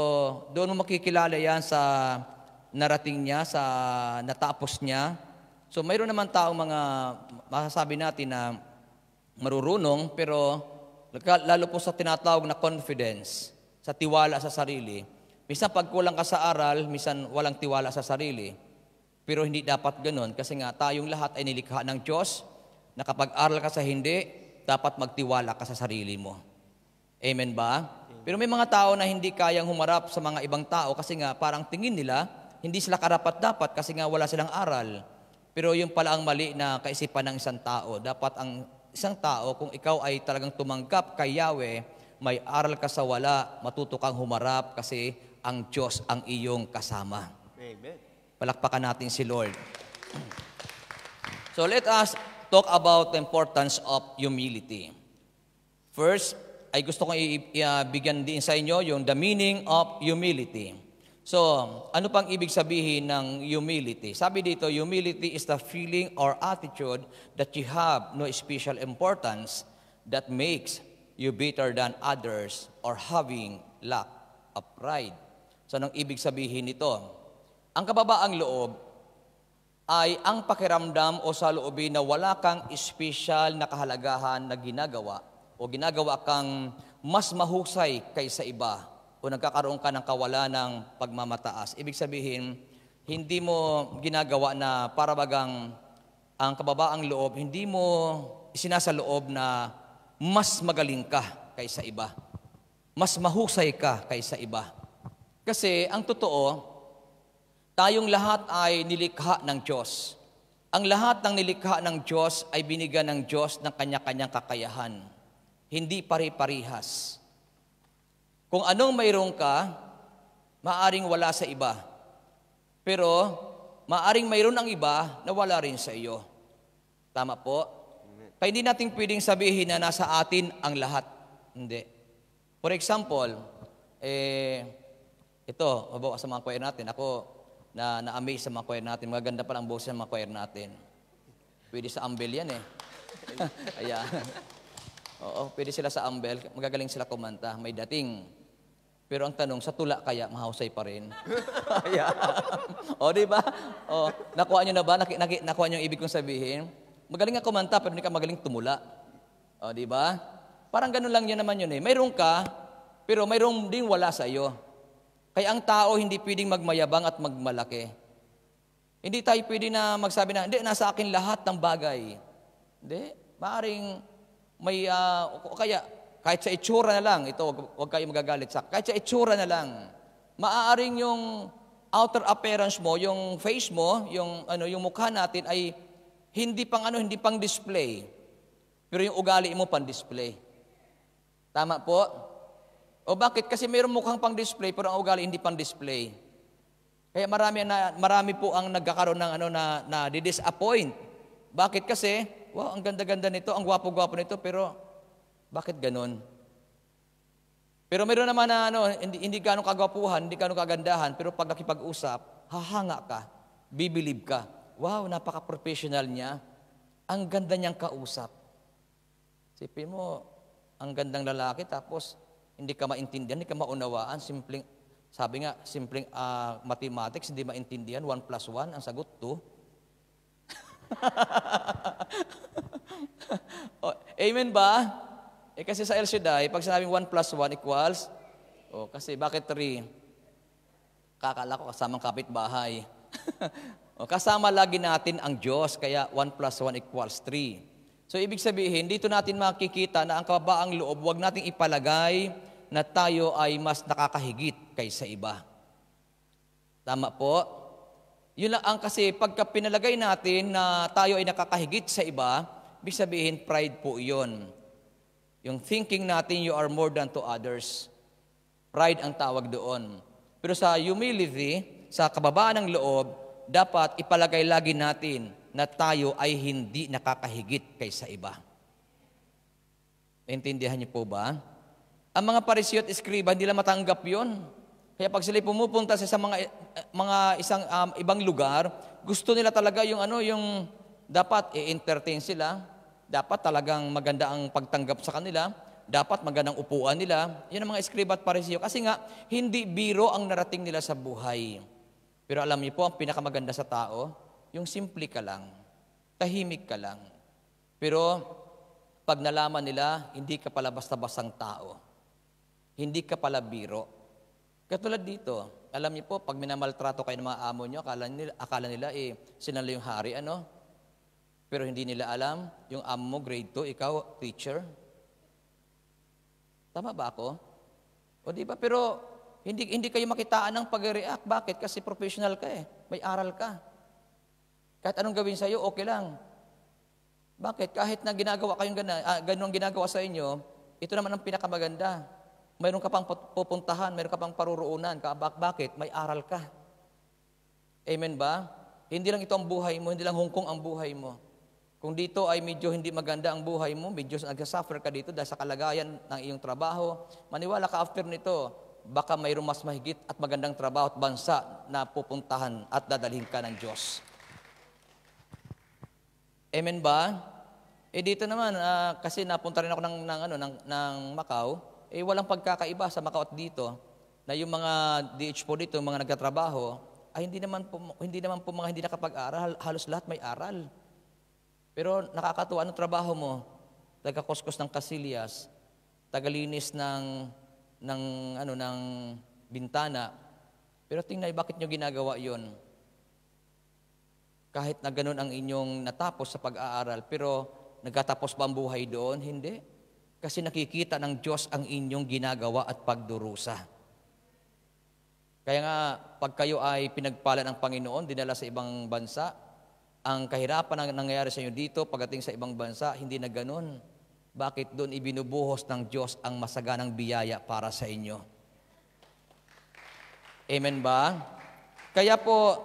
doon mo makikilala yan sa narating niya, sa natapos niya. So, mayroon naman taong mga masasabi natin na marurunong, pero lalo po sa tinatawag na confidence, sa tiwala sa sarili. Minsan pagkulang ka sa aral, minsan walang tiwala sa sarili. Pero hindi dapat ganun kasi nga tayong lahat ay nilikha ng Diyos na kapag aral ka sa hindi, dapat magtiwala ka sa sarili mo. Amen ba? Pero may mga tao na hindi kayang humarap sa mga ibang tao kasi nga parang tingin nila, hindi sila karapat-dapat kasi nga wala silang aral. Pero yung pala ang mali na kaisipan ng isang tao. Dapat ang isang tao, kung ikaw ay talagang tumanggap kay Yahweh, may aral ka sa wala, matuto kang humarap kasi ang Diyos ang iyong kasama. Amen. Palakpakan natin si Lord. So let us talk about the importance of humility. First, ay gusto kong ibigyan din sa inyo yung the meaning of humility. So, ano pang ibig sabihin ng humility? Sabi dito, humility is the feeling or attitude that you have no special importance that makes you better than others or having lack of pride. So, anong ibig sabihin nito? Ang kababaang loob ay ang pakiramdam o saloobin na wala kang special na kahalagahan na ginagawa o ginagawa kang mas mahusay kaysa iba o nagkakaroon ka ng kawalan ng pagmamataas. Ibig sabihin, hindi mo ginagawa na para bagang ang kababaang loob, hindi mo isinasaloob na mas magaling ka kaysa iba. Mas mahusay ka kaysa iba. Kasi ang totoo, tayong lahat ay nilikha ng Diyos. Ang lahat ng nilikha ng Diyos ay binigyan ng Diyos ng kanya-kanyang kakayahan. Hindi pare-parihas. Kung anong mayroon ka, maaring wala sa iba. Pero, maaring mayroon ang iba na wala rin sa iyo. Tama po? Kaya hindi natin pwedeng sabihin na nasa atin ang lahat. Hindi. For example, ito, mabawa sa mga choir natin. Ako, na-amaze sa mga choir natin. Maganda pa lang boses sa mga choir natin. Pwede sa Ambel yan eh. Ayan. Oo, pwede sila sa Ambel. Magagaling sila kumanta. May dating. Pero ang tanong, sa tula kaya, mahusay pa rin. Ayan. O, di ba? O, nakuha nyo na ba? Nakuha nyo yung ibig kong sabihin? Magaling nga kumanta, pero hindi ka magaling tumula. O, di ba? Parang ganun lang yun naman yun eh. Mayroon ka, pero mayroon ding wala sa iyo. Kaya ang tao hindi pwedeng magmayabang at magmalaki. Hindi tayo pwede na magsabi na, hindi, nasa akin lahat ng bagay. Hindi. Maaring may, kaya, kahit sa itsura na lang, ito, huwag kayo magagalit sa, kahit sa itsura na lang, maaaring yung outer appearance mo, yung face mo, yung mukha natin ay hindi pang display. Pero yung ugali mo pang display. Tama po? O bakit? Kasi mayroong mukhang pang display, pero ang ugali hindi pang display. Kaya marami po ang nagkakaroon ng na di-disappoint. Bakit? Kasi wow, ang ganda-ganda nito, ang gwapo-gwapo nito, pero bakit ganun? Pero meron naman na hindi ganong kagwapuhan, hindi ganong kagandahan, pero pag nakipag-usap, hahanga ka, bibilib ka. Wow, napaka-professional niya. Ang ganda niyang kausap. Sipin mo, ang gandang lalaki, tapos hindi ka maintindihan, hindi ka maunawaan, sabi nga, simpleng mathematics, hindi maintindihan, 1 plus 1, ang sagot 2. Amen ba? Kasi sa El Shaddai, pag sinabing 1 plus 1 equals, kasi bakit 3? Kakala ko kasamang kapitbahay. Kasama lagi natin ang Diyos, kaya 1 plus 1 equals 3. So, ibig sabihin, dito natin makikita na ang kababaang loob, huwag nating ipalagay na tayo ay mas nakakahigit kaysa iba. Tama po? Yun lang kasi pagka pinalagay natin na tayo ay nakakahigit sa iba, ibig sabihin, pride po yun. Yung thinking natin, you are more than to others. Pride ang tawag doon. Pero sa humility, sa kababaan ng loob, dapat ipalagay lagi natin na tayo ay hindi nakakahigit kaysa iba. Naintindihan niyo po ba? Ang mga Pariseo at Eskriba, hindi lang matanggap yun. Kaya pag sila pumupunta sa mga isang ibang lugar, gusto nila talaga yung dapat i-entertain sila, dapat talagang maganda ang pagtanggap sa kanila, dapat magandang upuan nila. Yan ang mga Eskriba at Pariseo. Kasi nga, hindi biro ang narating nila sa buhay. Pero alam niyo po, ang pinakamaganda sa tao, yung simple ka lang, tahimik ka lang. Pero pag nalaman nila, hindi ka pala basta-bastang tao. Hindi ka pala biro. Katulad dito, alam niyo po, pag minamaltrato kayo ng mga amo niyo, akala nila sinala yung hari, Pero hindi nila alam, yung amo mo, grade 2, ikaw, teacher. Tama ba ako? O di ba? Pero hindi kayo makitaan ng pag-react. Bakit? Kasi professional ka May aral ka. Kahit anong gawin sa'yo, okay lang. Bakit? Kahit na ginagawa kayong ganun ginagawa sa inyo, ito naman ang pinakamaganda. Mayroon ka pang pupuntahan, mayroon ka pang paruruunan. Bakit? May aral ka. Amen ba? Hindi lang ito ang buhay mo, hindi lang Hong Kong ang buhay mo. Kung dito ay medyo hindi maganda ang buhay mo, medyo nag-suffer ka dito dahil sa kalagayan ng iyong trabaho, maniwala ka after nito, baka mayroong mas mahigit at magandang trabaho at bansa na pupuntahan at dadalhin ka ng Diyos. Amen ba? Dito naman, kasi napunta rin ako ng Macau, walang pagkakaiba sa Macau at dito, na yung mga DH po dito, mga nagtatrabaho, ay hindi naman po mga hindi nakapag-aral, halos lahat may aral. Pero nakakatuwa, anong trabaho mo? Taga-kuskus ng kasilyas, tagalinis ng bintana. Pero tingnan, bakit nyo ginagawa yon? Kahit na ganun ang inyong natapos sa pag-aaral, pero nagkatapos ba ang buhay doon? Hindi. Kasi nakikita ng Diyos ang inyong ginagawa at pagdurusa. Kaya nga, pag kayo ay pinagpala ng Panginoon, dinala sa ibang bansa, ang kahirapan na nangyayari sa inyo dito, pagdating sa ibang bansa, hindi na ganun. Bakit doon ibinubuhos ng Diyos ang masaganang biyaya para sa inyo? Amen ba? Kaya po,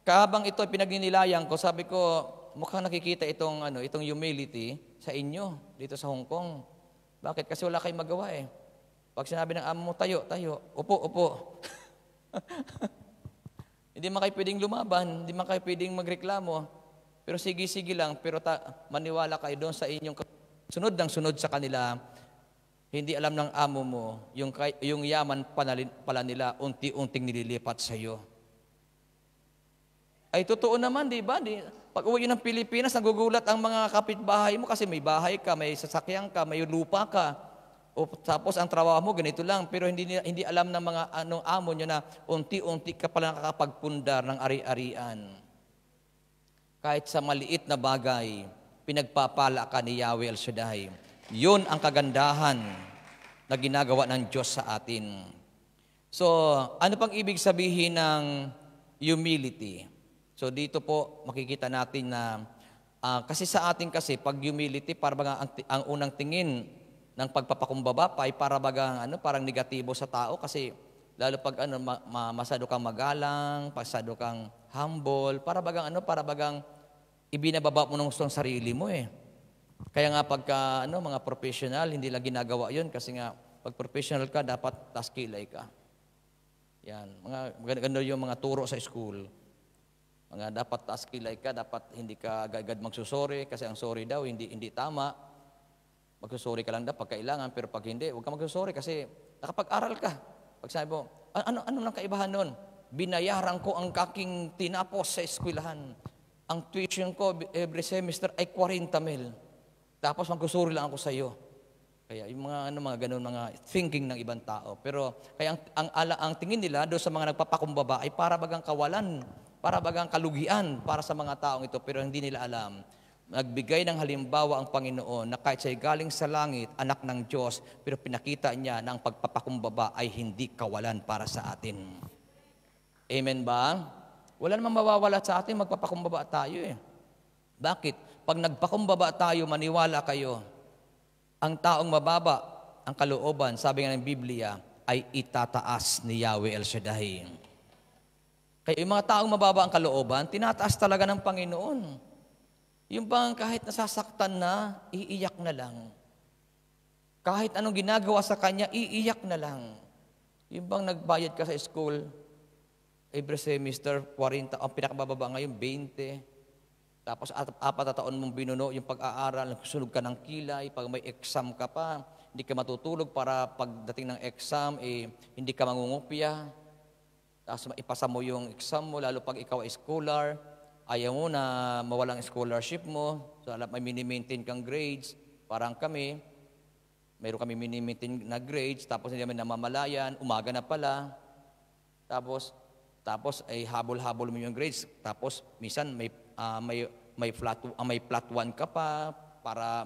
kahabang ito pinagninilayan ko, sabi ko, mukhang nakikita itong humility sa inyo dito sa Hong Kong. Bakit? Kasi wala kayong magawa Pag sinabi ng amo mo, tayo, upo. Hindi man kayo pwedeng lumaban, hindi man kayo pwedeng magreklamo, pero sige lang, pero maniwala kayo doon sa inyong sunod sa kanila. Hindi alam ng amo mo, yung yaman pala nila, unti-unting nililipat sa iyo. Ay totoo naman, di ba? Pag uwi ng Pilipinas, nagugulat ang mga kapitbahay mo kasi may bahay ka, may sasakyan ka, may lupa ka. Tapos ang trabaho mo, ganito lang. Pero hindi alam ng mga amo nyo na unti-unti ka pala nakakapagpundar ng ari-arian. Kahit sa maliit na bagay, pinagpapala ka ni Yahweh El Shaddai. Yun ang kagandahan na ginagawa ng Diyos sa atin. So, ano pang ibig sabihin ng humility? So, dito po makikita natin na kasi sa atin pag humility, parang ang unang tingin ng pagpapakumbaba pa ay parang negatibo sa tao kasi lalo pag masyado kang magalang, masyado kang humble, para bagang ibinababa mo ng gusto ang sarili mo eh. Kaya nga pagka mga professional, hindi lang ginagawa yun kasi nga pag professional ka, dapat taskilay ka. Yan, gano'n yung mga turo sa school. Mga dapat taskilay ka, dapat hindi ka agad magsusori kasi ang sorry daw hindi tama. Magsusori ka lang daw pag kailangan, pero pag hindi, huwag ka magsusori kasi nakapag-aral ka. Pag sabi mo, ano lang kaibahan nun? Binayaran ko ang kaking tinapos sa eskwelahan. Ang tuition ko every semester ay 40 mil. Tapos magsusuri lang ako sa iyo. Kaya yung mga ganun mga thinking ng ibang tao. Pero kaya ang tingin nila doon sa mga nagpapakumbaba ay para bagang kawalan, para bagang kalugian para sa mga taong ito. Pero hindi nila alam. Nagbigay ng halimbawa ang Panginoon na kahit siya'y galing sa langit, anak ng Diyos, pero pinakita niya na ang pagpapakumbaba ay hindi kawalan para sa atin. Amen ba? Wala namang mawawala sa atin, magpapakumbaba tayo eh. Bakit? Pag nagpakumbaba tayo, maniwala kayo, ang taong mababa, ang kalooban, sabi nga ng Biblia, ay itataas ni Yahweh El Shaddai. Kaya yung mga taong mababa ang kalooban, tinataas talaga ng Panginoon. Yung bang kahit nasasaktan na, iiyak na lang. Kahit anong ginagawa sa kanya, iiyak na lang. Yung bang nagbayad ka sa school, every semester, 40, ang pinakabababa ngayon, 20. Tapos 4 na taon mong binuno yung pag-aaral, sunog ka ng kilay, pag may exam ka pa, hindi ka matutulog para pagdating ng exam, hindi ka mangungupya. Tapos ipasa mo yung exam mo, lalo pag ikaw ay scholar, ayaw mo na mawalang scholarship mo, so may mini-maintain kang grades, parang kami, mayroon kami mini-maintain na grades, tapos hindi namin namamalayan, umaga na pala, tapos ay habol-habol mo yung grades, tapos minsan may flat 1 ka pa para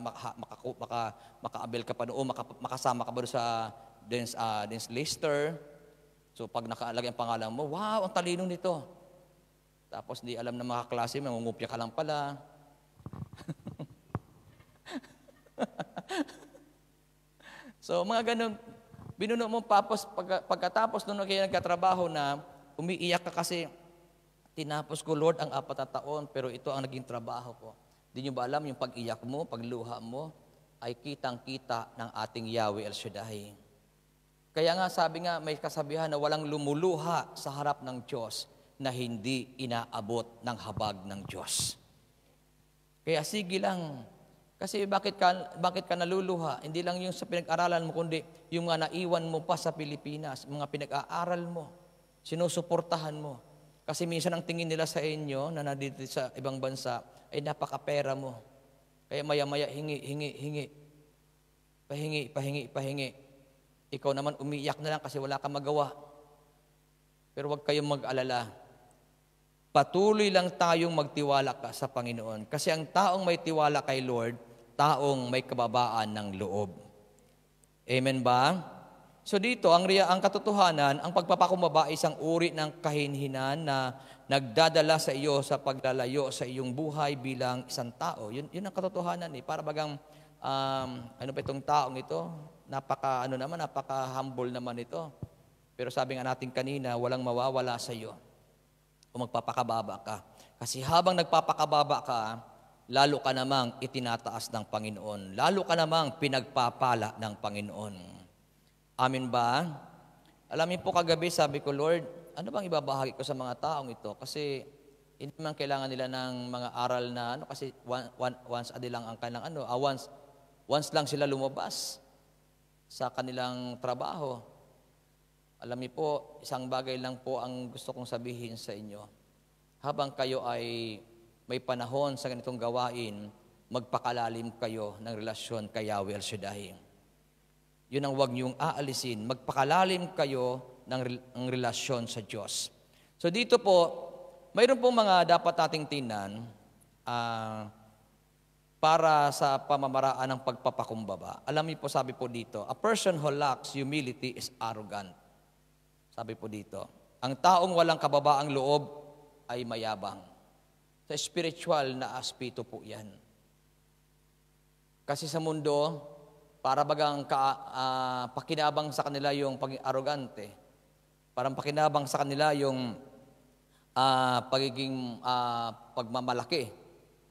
maka-avail ka pa doon, makasama ka ba doon sa dance lister. So pag nakalagay ang pangalan mo, wow, ang talino nito. Tapos hindi alam ng mga klase, mangungupya ka lang pala. So mga ganun, binuno mo tapos pagkatapos doon kayo nagkatrabaho na, umiiyak ka kasi tinapos ko, Lord, ang 4 na taon, pero ito ang naging trabaho ko. Di nyo ba alam, yung pag-iyak mo, pagluha mo, ay kitang-kita ng ating Yahweh El Shaddai. Kaya nga, sabi nga, may kasabihan na walang lumuluha sa harap ng Diyos na hindi inaabot ng habag ng Diyos. Kaya sige lang. Kasi bakit ka naluluha? Hindi lang yung sa pinag-aralan mo, kundi yung mga naiwan mo pa sa Pilipinas, mga pinag-aaral mo, sinusuportahan mo. Kasi minsan ang tingin nila sa inyo na nandito sa ibang bansa ay napakapera mo. Kaya maya-maya hingi. Pahingi. Ikaw naman umiiyak na lang kasi wala kang magawa. Pero huwag kayong mag-alala. Patuloy lang tayong magtiwala ka sa Panginoon. Kasi ang taong may tiwala kay Lord, taong may kababaan ng loob. Amen ba? So dito, ang katotohanan, ang pagpapakumbaba ay isang uri ng kahinhinan na nagdadala sa iyo sa paglalayo sa iyong buhay bilang isang tao. Yun ang katotohanan eh. Para bagang, ano pa itong taong ito? Napaka-humble naman ito. Pero sabi nga natin kanina, walang mawawala sa iyo kung magpapakababa ka. Kasi habang nagpapakababa ka, lalo ka namang itinataas ng Panginoon. Lalo ka namang pinagpapala ng Panginoon. Amin ba? Alam niyo po kagabi, sabi ko, Lord, ano bang ibabahagi ko sa mga taong ito? Kasi hindi man kailangan nila ng mga aral na kasi once a day lang ang kanilang once lang sila lumabas sa kanilang trabaho. Alam niyo po, isang bagay lang po ang gusto kong sabihin sa inyo. Habang kayo ay may panahon sa ganitong gawain, magpakalalim kayo ng relasyon kay Yahweh El Shaddai. Yun ang huwag niyong aalisin. Magpakalalim kayo ng relasyon sa Diyos. So dito po, mayroon pong mga dapat nating tingnan para sa pamamaraan ng pagpapakumbaba. Alam niyo po, sabi po dito, a person who lacks humility is arrogant. Sabi po dito, ang taong walang kababaang loob ay mayabang. Sa spiritual na aspito po yan. Kasi sa mundo, para bagang pakinabang sa kanila yung pagiging arrogante. Parang pakinabang sa kanila yung pagiging pagmamalaki.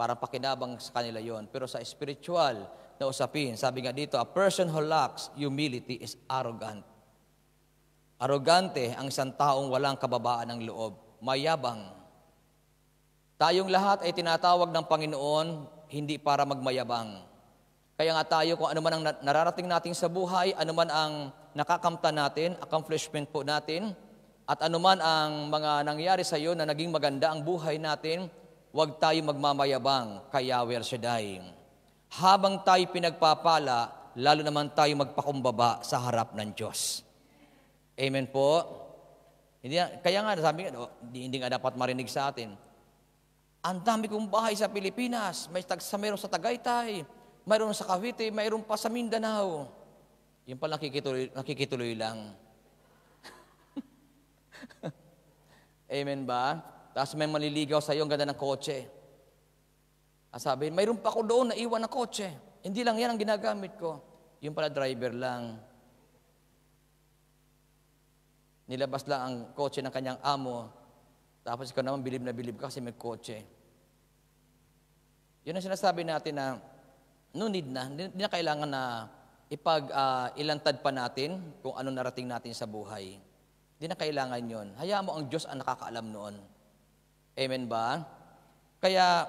Parang pakinabang sa kanila yon. Pero sa spiritual na usapin, sabi nga dito, a person who lacks humility is arrogant. Arrogante ang isang taong walang kababaan ng loob, mayabang. Tayong lahat ay tinatawag ng Panginoon hindi para magmayabang. Kaya nga tayo, kung ano man ang nararating natin sa buhay, ano man ang nakakamta natin, accomplishment po natin, at ano man ang mga nangyari sa iyo na naging maganda ang buhay natin, huwag tayo magmamayabang kay Yahweh El Shaddai. Habang tayo pinagpapala, lalo naman tayo magpakumbaba sa harap ng Diyos. Amen po. Kaya nga, sabi nga, hindi nga dapat marinig sa atin. Ang dami kong bahay sa Pilipinas, mayroon sa Tagaytay, mayroon sa Cavite, mayroon pa sa Mindanao. Yung pala nakikituloy lang. Amen ba? Tapos may maliligaw sa iyo, ang ganda ng kotse. Sabi, mayroon pa ako doon na iwan na kotse. Hindi lang yan ang ginagamit ko. Yung pala driver lang. Nilabas lang ang kotse ng kanyang amo. Tapos ikaw naman bilib na bilib ka kasi may kotse. Yun ang sinasabi natin na no need na. Hindi na kailangan na ilantad pa natin kung ano narating natin sa buhay. Hindi na kailangan yun. Hayaan mo ang Diyos ang nakakaalam noon. Amen ba? Kaya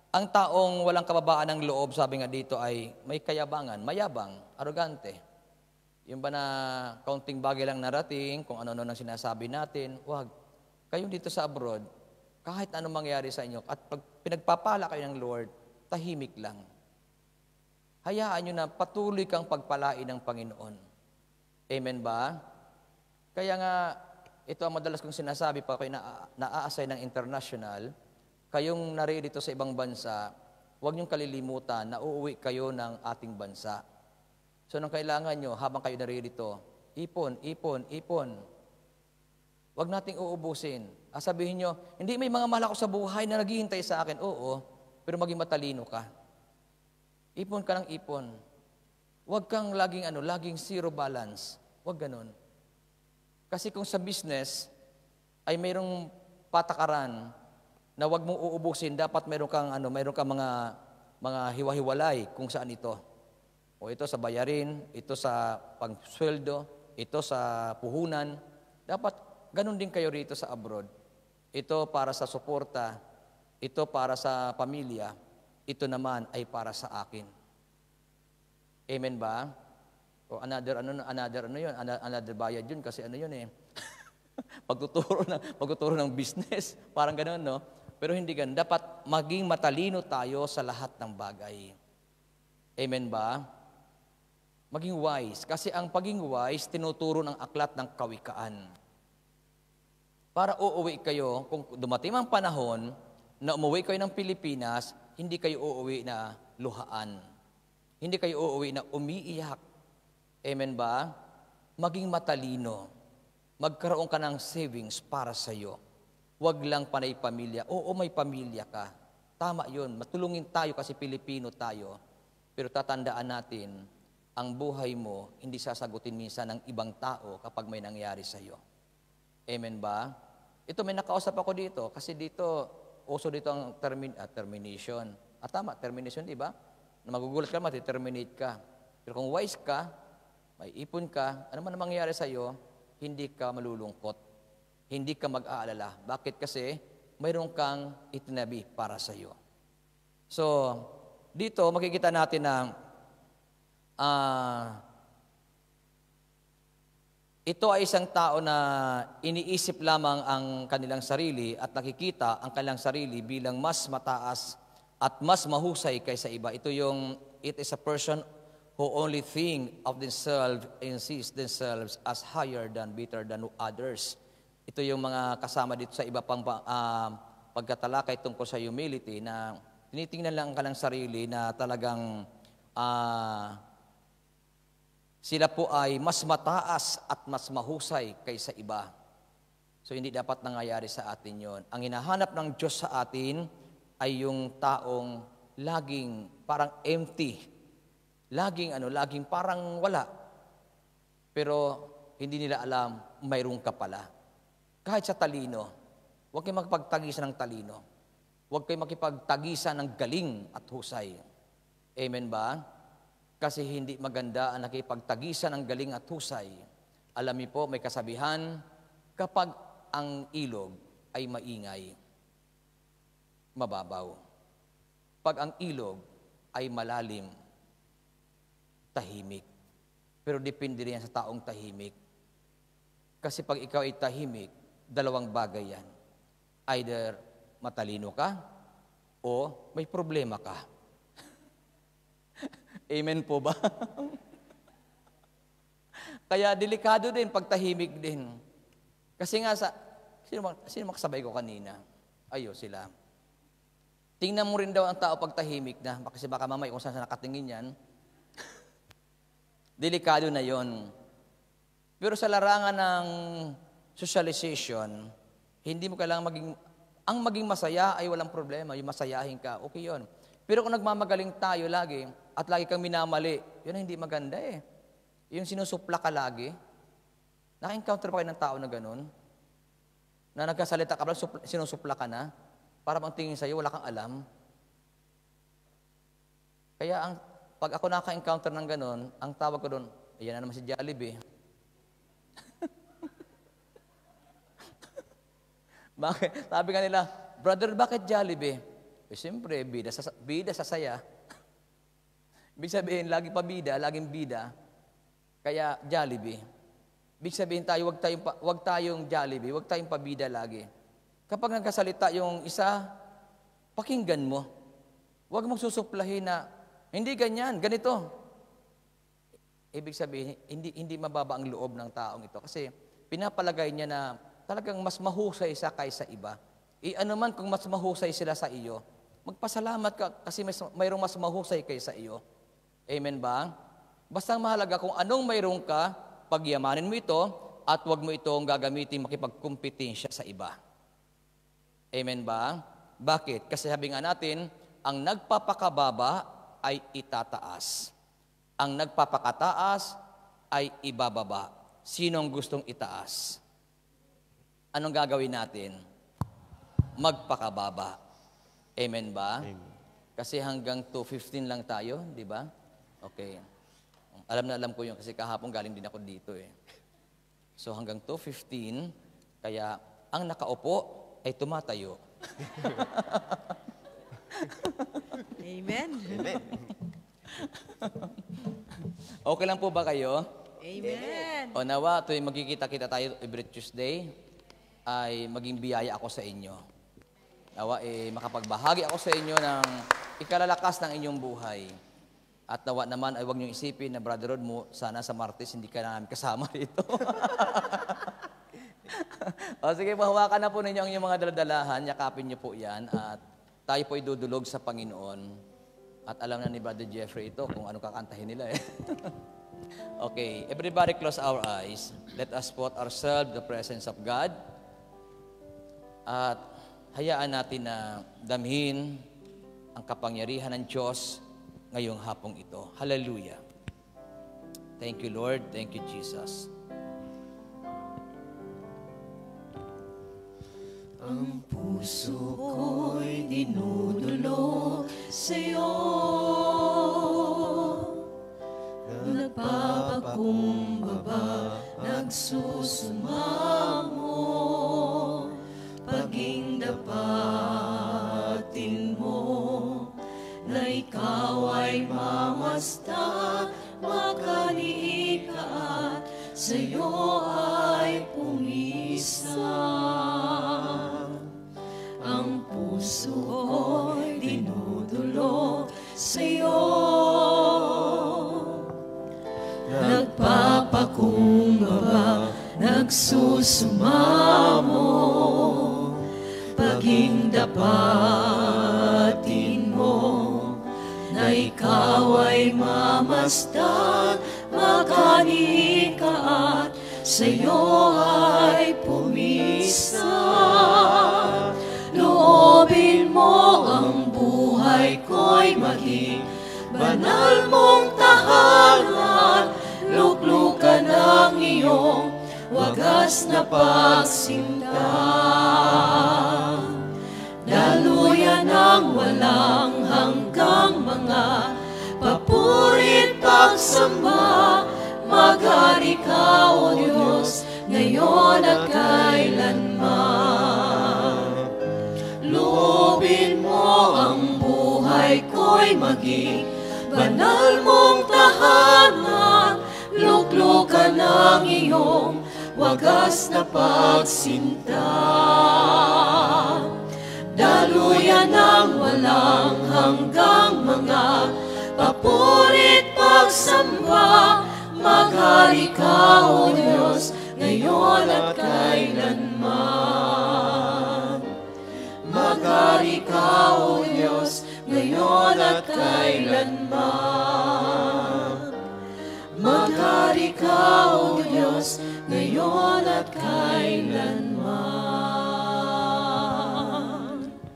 ang taong walang kababaan ng loob, sabi nga dito, ay may kayabangan, mayabang, arogante. Yung ba na kaunting bagay lang narating, kung ano-ano nang sinasabi natin, wag. Kayong dito sa abroad, kahit anong mangyari sa inyo, at pag pinagpapala kayo ng Lord, tahimik lang. Hayaan nyo na patuloy kang pagpalain ng Panginoon. Amen ba? Kaya nga, ito ang madalas kong sinasabi pa kayo na-a-assign ng international, kayong naririto sa ibang bansa, huwag niyong kalilimutan na uuwi kayo ng ating bansa. So, nang kailangan nyo, habang kayo naririto, ipon, ipon, ipon. Huwag nating uubusin. Sabihin nyo, hindi may mga mahal ako sa buhay na naghihintay sa akin. Oo, pero maging matalino ka. Ipon ka ng ipon. Huwag kang laging zero balance. Huwag ganun. Kasi kung sa business ay mayroong patakaran na huwag mong uubusin, dapat mayroon kang mga hiwa-hiwalay kung saan ito. O ito sa bayarin, ito sa pangsweldo, ito sa puhunan. Dapat ganun din kayo rito sa abroad. Ito para sa suporta, ito para sa pamilya, ito naman ay para sa akin. Amen ba? O another bayad yun kasi yun eh. pagtuturo ng business, parang gano'n, no? Pero hindi ganun. Dapat maging matalino tayo sa lahat ng bagay. Amen ba? Maging wise. Kasi ang paging wise, tinuturo ng aklat ng kawikaan. Para uuwi kayo, kung dumating ang panahon na umuwi kayo ng Pilipinas, hindi kayo uuwi na luhaan. Hindi kayo uuwi na umiiyak. Amen ba? Maging matalino. Magkaroon ka ng savings para sa iyo. Huwag lang panay pamilya. Oo, may pamilya ka. Tama yun. Matulungin tayo kasi Pilipino tayo. Pero tatandaan natin, ang buhay mo, hindi sasagutin minsan ng ibang tao kapag may nangyari sa iyo. Amen ba? Ito, may nakausap ako dito. Kasi dito, uso dito ang termination. Tama, termination, di ba? Na magugulat ka, terminate ka. Pero kung wise ka, may ipon ka, ano man ang mangyari sa iyo, hindi ka malulungkot. Hindi ka mag-aalala. Bakit? Kasi mayroon kang itinabi para sa iyo. So, dito makikita natin na ito ay isang tao na iniisip lamang ang kanilang sarili at nakikita ang kanilang sarili bilang mas mataas at mas mahusay kaysa iba. It is a person who only think of themselves and sees themselves as higher than, better than others. Ito yung mga kasama dito sa iba pang pagkatalakay tungkol sa humility na tinitingnan lang ang kanilang sarili na talagang sila po ay mas mataas at mas mahusay kaysa iba. So hindi dapat nangyayari sa atin yon. Ang hinahanap ng Diyos sa atin ay yung taong laging parang empty. Laging parang wala. Pero hindi nila alam, mayroon ka pala. Kahit sa talino, huwag kayong magpagtagisa ng talino. Huwag kayo makipagtagisan ng galing at husay. Amen ba? Kasi hindi maganda ang nakipagtagisan ng galing at husay. Alam niyo po, may kasabihan, kapag ang ilog ay maingay, mababaw. Pag ang ilog ay malalim, tahimik. Pero depende rin yan sa taong tahimik. Kasi pag ikaw ay tahimik, dalawang bagay yan. Either matalino ka o may problema ka. Amen po ba? Kaya delikado din pag tahimik din. Kasi nga sino makasabay ko kanina? Ayo sila. Tingnan mo rin daw ang tao pag tahimik na. Kasi baka mamay kung saan nakatingin yan. Delikado na yon. Pero sa larangan ng socialization, hindi mo kailangan maging masaya ay walang problema. Yung masayahin ka, okay yon. Pero kung nagmamagaling tayo lagi, at lagi kang minamali, yun hindi maganda eh. Yung sinusupla ka lagi. Naka-encounter pa kayo ng tao na ganun? Na nagkasalita ka ba, sinusupla ka na? Para bang tingin sa'yo, wala kang alam. Kaya pag ako naka-encounter ng ganun, ang tawag ko doon, ayan na naman si Jollibee. Bakit? Sabi ka nila, brother, bakit Jollibee? Eh, siyempre, bida sa saya. Ibig sabihin, lagi pa bida, laging bida. Kaya Jollibee. Ibig sabihin tayo, wag tayong Jollibee, wag tayong pabida lagi. Kapag nagkasalita yung isa, pakinggan mo. Huwag mong susuplahin na, hindi ganyan, ganito. Ibig sabihin, hindi mababa ang loob ng taong ito. Kasi pinapalagay niya na talagang mas mahusay siya kaysa iba. Ano man kung mas mahusay sila sa iyo, magpasalamat ka kasi mayroong mas mahusay kaysa iyo. Amen ba? Basta mahalaga kung anong mayroong ka, pagyamanin mo ito at huwag mo itong gagamitin makipagkumpetensya sa iba. Amen ba? Bakit? Kasi sabi nga natin, ang nagpapakababa ay itataas. Ang nagpapakataas ay ibababa. Sinong gustong itaas? Anong gagawin natin? Magpakababa. Amen ba? Amen. Kasi hanggang 2:15 lang tayo, di ba? Okay. Alam na alam ko yun kasi kahapon galing din ako dito eh. So hanggang 2:15, kaya ang nakaupo ay tumatayo. Amen. Amen. Okay lang po ba kayo? Amen. O nawa, tuwing magkikita-kita tayo every Tuesday, ay maging biyaya ako sa inyo. Nawa, makapagbahagi ako sa inyo ng ikalalakas ng inyong buhay. At nawa naman ay huwag niyong isipin na Brother Rod mo, sana sa Martes hindi ka namin kasama dito. O sige, mahawakan na po ninyo ang inyong mga daladalahan, yakapin niyo po yan, at tayo po idudulog sa Panginoon. At alam na ni Brother Jeffrey ito kung anong kakantahin nila eh. Okay, everybody close our eyes. Let us put ourselves in the presence of God. At hayaan natin na damhin ang kapangyarihan ng Diyos ngayong hapong ito. Hallelujah. Thank you, Lord. Thank you, Jesus. Ang puso ko'y dinudulog sa'yo, nagpapakumbaba, nagsusumamo, paging dapatin mo, na ikaw ay mamasta, makaliit ka at sa'yo ay pumisa. Ang puso ko'y dinudulog sa'yo, nagpapakumbaba, nagsusumamo, paging dapatin mo, na ikaw ay mamasdan, makaliit ka at sa'yo ay pumisa. Loobin mo ang buhay ko'y maging banal mong tahanan, luklukan ang iyong wagas na pagsinta. Daluyan ako'y maging banal mong tahanan, luklukan ng iyong wagas na pagsinta. Daluyan ng walang hanggang mga papurit pagsamba, maghari ka, O Diyos, ngayon at kailanman. Maghari ka, O Diyos, ngayon at kailanman. Maghari ka, O Diyos, ngayon at kailanman.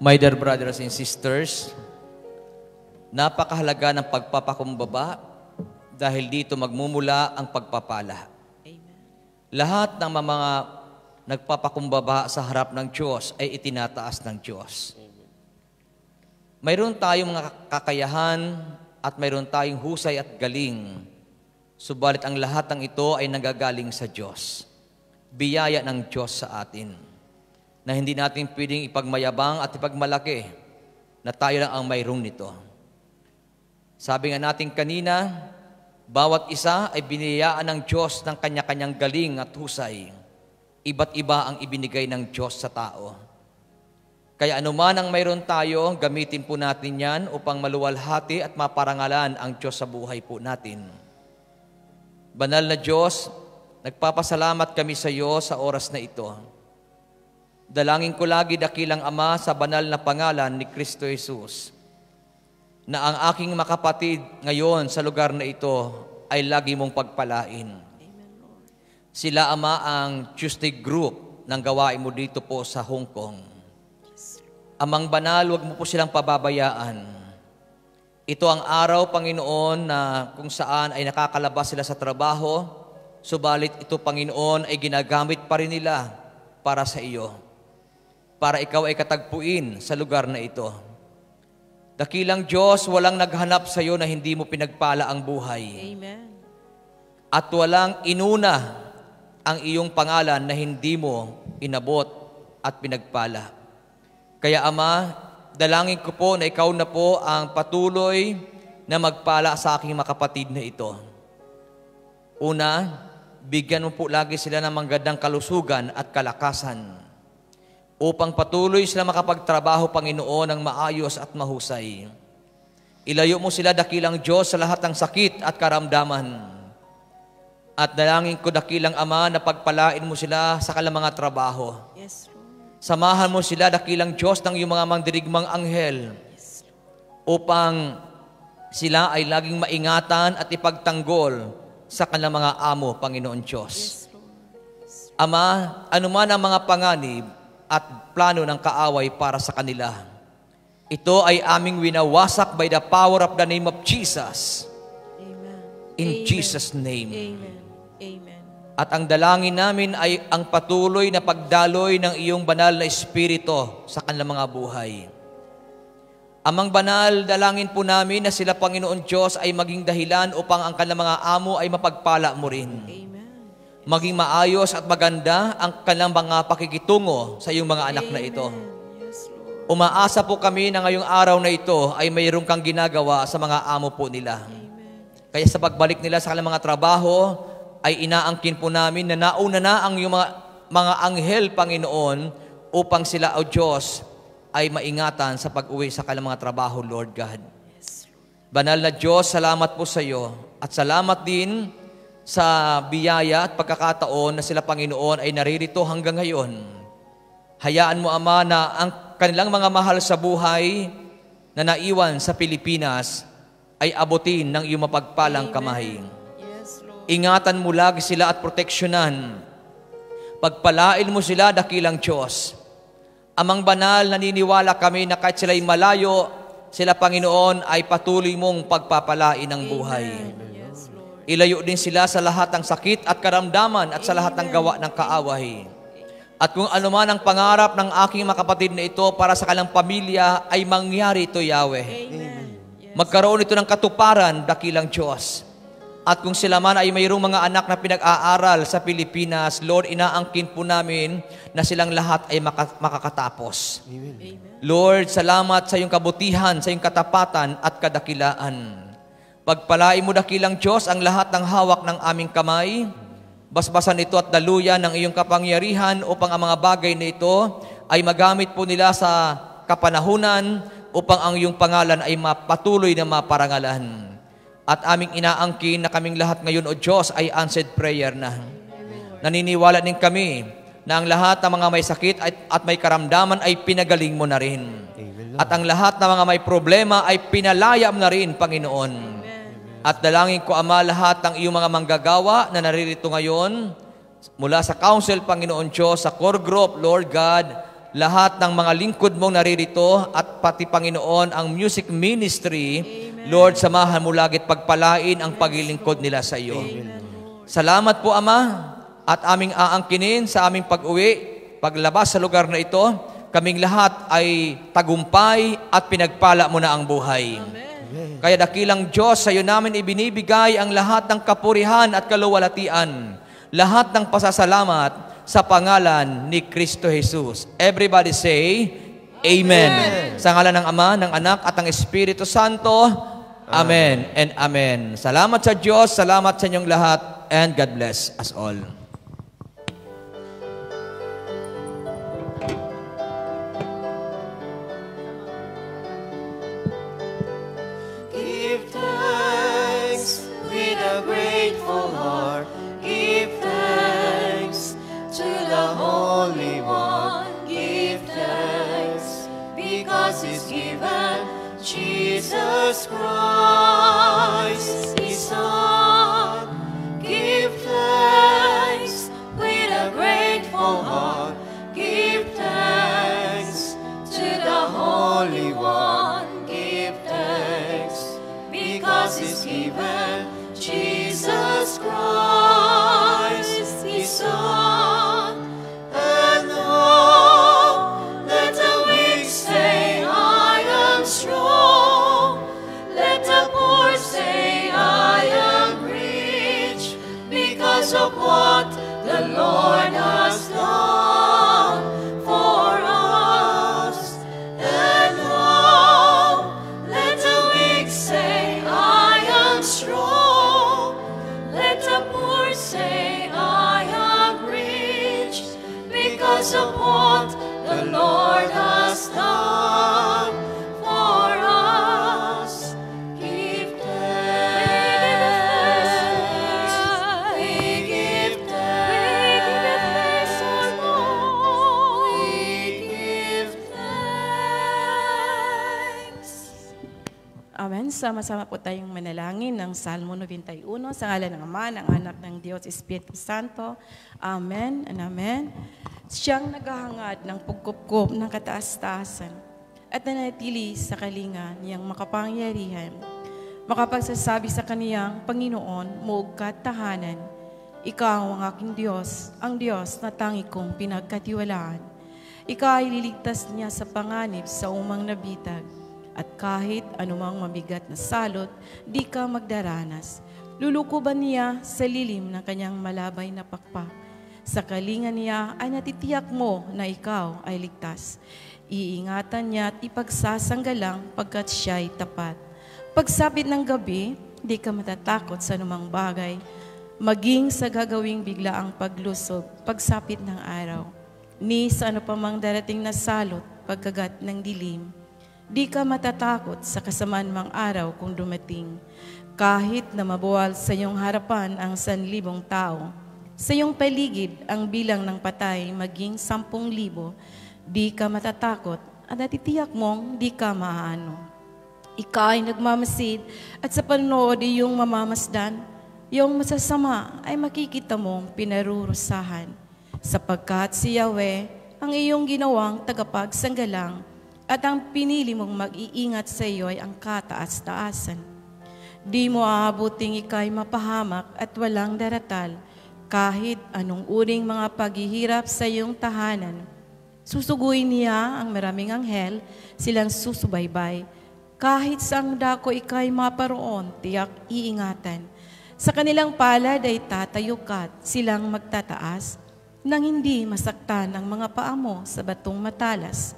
My dear brothers and sisters, napakahalaga ng pagpapakumbaba dahil dito magmumula ang pagpapala. Lahat ng mga nagpapakumbaba sa harap ng Diyos ay itinataas ng Diyos. Mayroon tayong mga kakayahan at mayroon tayong husay at galing. Subalit ang lahat ng ito ay nagagaling sa Diyos. Biyaya ng Diyos sa atin na hindi natin pwedeng ipagmayabang at ipagmalaki na tayo lang ang mayroong nito. Sabi nga natin kanina, bawat isa ay biniyayaan ng Diyos ng kanya-kanyang galing at husay. Iba't iba ang ibinigay ng Diyos sa tao. Kaya anuman ang mayroon tayo, gamitin po natin yan upang maluwalhati at maparangalan ang Diyos sa buhay po natin. Banal na Diyos, nagpapasalamat kami sa iyo sa oras na ito. Dalangin ko lagi, dakilang Ama, sa banal na pangalan ni Kristo Jesus, na ang aking makapatid ngayon sa lugar na ito ay lagi mong pagpalain. Sila, Ama, ang Tuesday group ng gawain mo dito po sa Hong Kong. Amang banal, huwag mo po silang pababayaan. Ito ang araw, Panginoon, na kung saan ay nakakalabas sila sa trabaho, subalit ito, Panginoon, ay ginagamit pa rin nila para sa iyo, para ikaw ay katagpuin sa lugar na ito. Dakilang Diyos, walang naghanap sa iyo na hindi mo pinagpala ang buhay. Amen. At walang inuna ang iyong pangalan na hindi mo inabot at pinagpala. Kaya Ama, dalangin ko po na ikaw na po ang patuloy na magpala sa aking mga kapatid na ito. Una, bigyan mo po lagi sila ng magandang kalusugan at kalakasan upang patuloy sila makapagtrabaho, Panginoon, ng maayos at mahusay. Ilayo mo sila, dakilang Diyos, sa lahat ng sakit at karamdaman. At dalangin ko, dakilang Ama, na pagpalain mo sila sa kanilang mga trabaho. Yes, Lord. Samahan mo sila, dakilang Diyos, ng iyong mga mandirigmang anghel upang sila ay laging maingatan at ipagtanggol sa kanilang mga amo, Panginoon Diyos. Ama, anuman ang mga panganib at plano ng kaaway para sa kanila, ito ay aming winawasak by the power of the name of Jesus. Amen. In Jesus' name. Amen. Amen. At ang dalangin namin ay ang patuloy na pagdaloy ng iyong banal na Espiritu sa kanilang mga buhay. Amang banal, dalangin po namin na sila, Panginoon Diyos, ay maging dahilan upang ang kanilang mga amo ay mapagpala mo rin. Amen. Maging maayos at maganda ang kanilang mga pakikitungo sa iyong mga anak na ito. Yes, Lord. Umaasa po kami na ngayong araw na ito ay mayroong kang ginagawa sa mga amo po nila. Kaya sa pagbalik nila sa kanilang mga trabaho, ay inaangkin po namin na nauna na ang iyong mga anghel, Panginoon, upang sila, O Diyos, ay maingatan sa pag-uwi sa kanilang mga trabaho, Lord God. Banal na Diyos, salamat po sa iyo. At salamat din sa biyaya at pagkakataon na sila, Panginoon, ay naririto hanggang ngayon. Hayaan mo, Ama, na ang kanilang mga mahal sa buhay na naiwan sa Pilipinas ay abutin ng iyong mapagpalang kamay. Yes, Lord. Ingatan mo lagi sila at proteksyonan. Pagpalain mo sila, dakilang Diyos. Amang banal, naniniwala kami na kahit sila'y malayo, sila, Panginoon, ay patuloy mong pagpapalain ng buhay. Yes, Lord. Ilayo din sila sa lahat ng sakit at karamdaman at sa lahat ng gawa ng kaaway. At kung ano man ang pangarap ng aking mga kapatid na ito para sa kanilang pamilya, ay mangyari ito, Yahweh. Amen. Magkaroon ito ng katuparan, dakilang Diyos. At kung sila man ay mayroong mga anak na pinag-aaral sa Pilipinas, Lord, inaangkin po namin na silang lahat ay makakatapos. Amen. Lord, salamat sa iyong kabutihan, sa iyong katapatan at kadakilaan. Pagpalain mo, dakilang Diyos, ang lahat ng hawak ng aming kamay. Basbasan ito at daluyan ng iyong kapangyarihan upang ang mga bagay na ito ay magamit po nila sa kapanahunan upang ang iyong pangalan ay mapatuloy na maparangalan. At aming inaangkin na kaming lahat ngayon, O Diyos, ay answered prayer na. Naniniwala din kami na ang lahat ng mga may sakit at may karamdaman ay pinagaling mo na rin. At ang lahat ng mga may problema ay pinalaya mo na rin, Panginoon. At dalangin ko, Ama, lahat ng iyong mga manggagawa na naririto ngayon, mula sa council, Panginoon Diyos, sa core group, Lord God, lahat ng mga lingkod mong naririto at pati, Panginoon, ang music ministry, Lord, samahan mo lagit pagpalain ang paglilingkod nila sa iyo. Salamat po, Ama, at aming aangkinin sa aming pag-uwi, paglabas sa lugar na ito, kaming lahat ay tagumpay at pinagpala mo na ang buhay. Kaya dakilang Diyos, sa iyo namin ibinibigay ang lahat ng kapurihan at kaluwalhatian, lahat ng pasasalamat sa pangalan ni Kristo Jesus. Everybody say, Amen. Sa ngalan ng Ama, ng Anak, at ng Espiritu Santo. Amen and Amen. Salamat sa Diyos, salamat sa inyong lahat, and God bless us all. Give thanks with a grateful heart. Give thanks to the Holy One. Give thanks because He's given Jesus Christ, His Son. Give thanks with a grateful heart. Give thanks to the Holy One. Give thanks because He's given Jesus Christ, His Son. And oh, let the weak say, I am strong. Let the poor say, I am rich, because of what the Lord has done for us. And oh, let the weak say, I am strong. Let the poor say, I am rich, because of what the Lord has done for us. Give thanks. We give thanks, our Lord. We give thanks. Amen. Sama-sama po tayong manalangin ng Salmo 91 sa ngalan ng Ama, ng Anak, ng Diyos, Espiritu Santo. Amen and Amen. Siyang naghahangad ng pagkupkup ng kataas-taasan at nanatili sa kalinga niyang makapangyarihan. Makapagsasabi sa kaniyang, Panginoon, muog ka tahanan. Ikaw ang aking Diyos, ang Diyos na tangi kong pinagkatiwalaan. Ikaw ay liligtas niya sa panganib sa umang nabitag. At kahit anumang mabigat na salot, di ka magdaranas. Lulukuban niya sa lilim ng kanyang malabay na pakpak. Sa kalinga niya ay natitiyak mo na ikaw ay ligtas. Iingatan niya at ipagsasanggalang pagkat siya'y tapat. Pagsapit ng gabi, di ka matatakot sa anumang bagay. Maging sa gagawing biglaang paglusob, pagsapit ng araw. Ni sa ano pa mang darating na salot, pagkagat ng dilim. Di ka matatakot sa kasamaan mang araw kung dumating. Kahit na mabuwal sa iyong harapan ang 1,000 tao, sa iyong paligid ang bilang ng patay maging 10,000, di ka matatakot at natitiyak mong di ka maaano. Ikaw ay nagmamasid at sa panonood iyong mamamasdan, iyong masasama ay makikita mong pinarurusahan. Sapagkat si Yahweh ang iyong ginawang tagapagsanggalang at ang pinili mong mag-iingat sa iyo ay ang kataas-taasan. Di mo aabuting ika'y mapahamak at walang daratal, kahit anong uring mga paghihirap sa iyong tahanan. Susuguin niya ang maraming anghel, silang susubaybay. Kahit sa ang dako ika'y maparoon, tiyak iingatan. Sa kanilang palad ay tatayo ka't silang magtataas nang hindi masaktan ang mga paa mo sa batong matalas.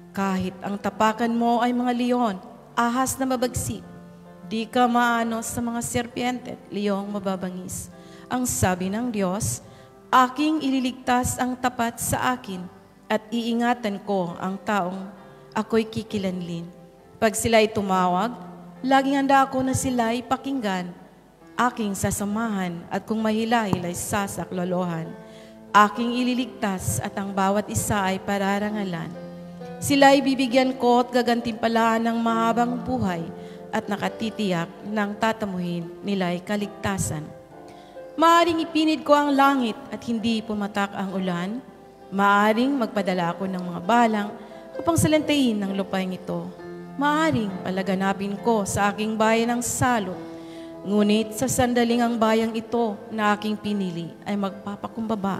Kahit ang tapakan mo ay mga leon, ahas na mabagsik, di ka maano sa mga serpiente at leong mababangis. Ang sabi ng Diyos, aking ililigtas ang tapat sa akin at iingatan ko ang taong ako'y kikilanlin. Pag sila'y tumawag, laging handa ako na sila'y pakinggan, aking sasamahan at kung mahilahil ay sasaklolohan. Aking ililigtas at ang bawat isa ay pararangalan. Sila'y bibigyan ko at gagantimpalaan ng mahabang buhay at nakatitiyak ng tatamuhin nila'y kaligtasan. Maaring ipinid ko ang langit at hindi pumatak ang ulan. Maaring magpadala ako ng mga balang upang salantayin ng lupain ito. Maaring palaganapin ko sa aking bayan ng salot. Ngunit sa sandaling ang bayang ito na aking pinili ay magpapakumbaba.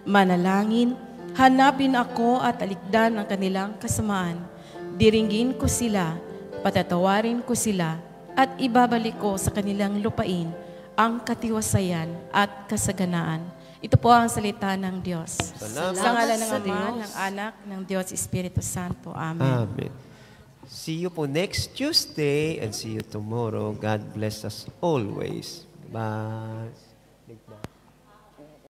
Manalangin, hanapin ako at alikdan ang kanilang kasamaan. Diringgin ko sila, patatawarin ko sila, at ibabalik ko sa kanilang lupain ang katiwasayan at kasaganaan. Ito po ang salita ng Diyos. Salamat Sa ngalan ng sa Ama, Diyos. ng Anak, ng Diyos Espiritu Santo. Amen. Amen. See you po next Tuesday and see you tomorrow. God bless us always. Bye.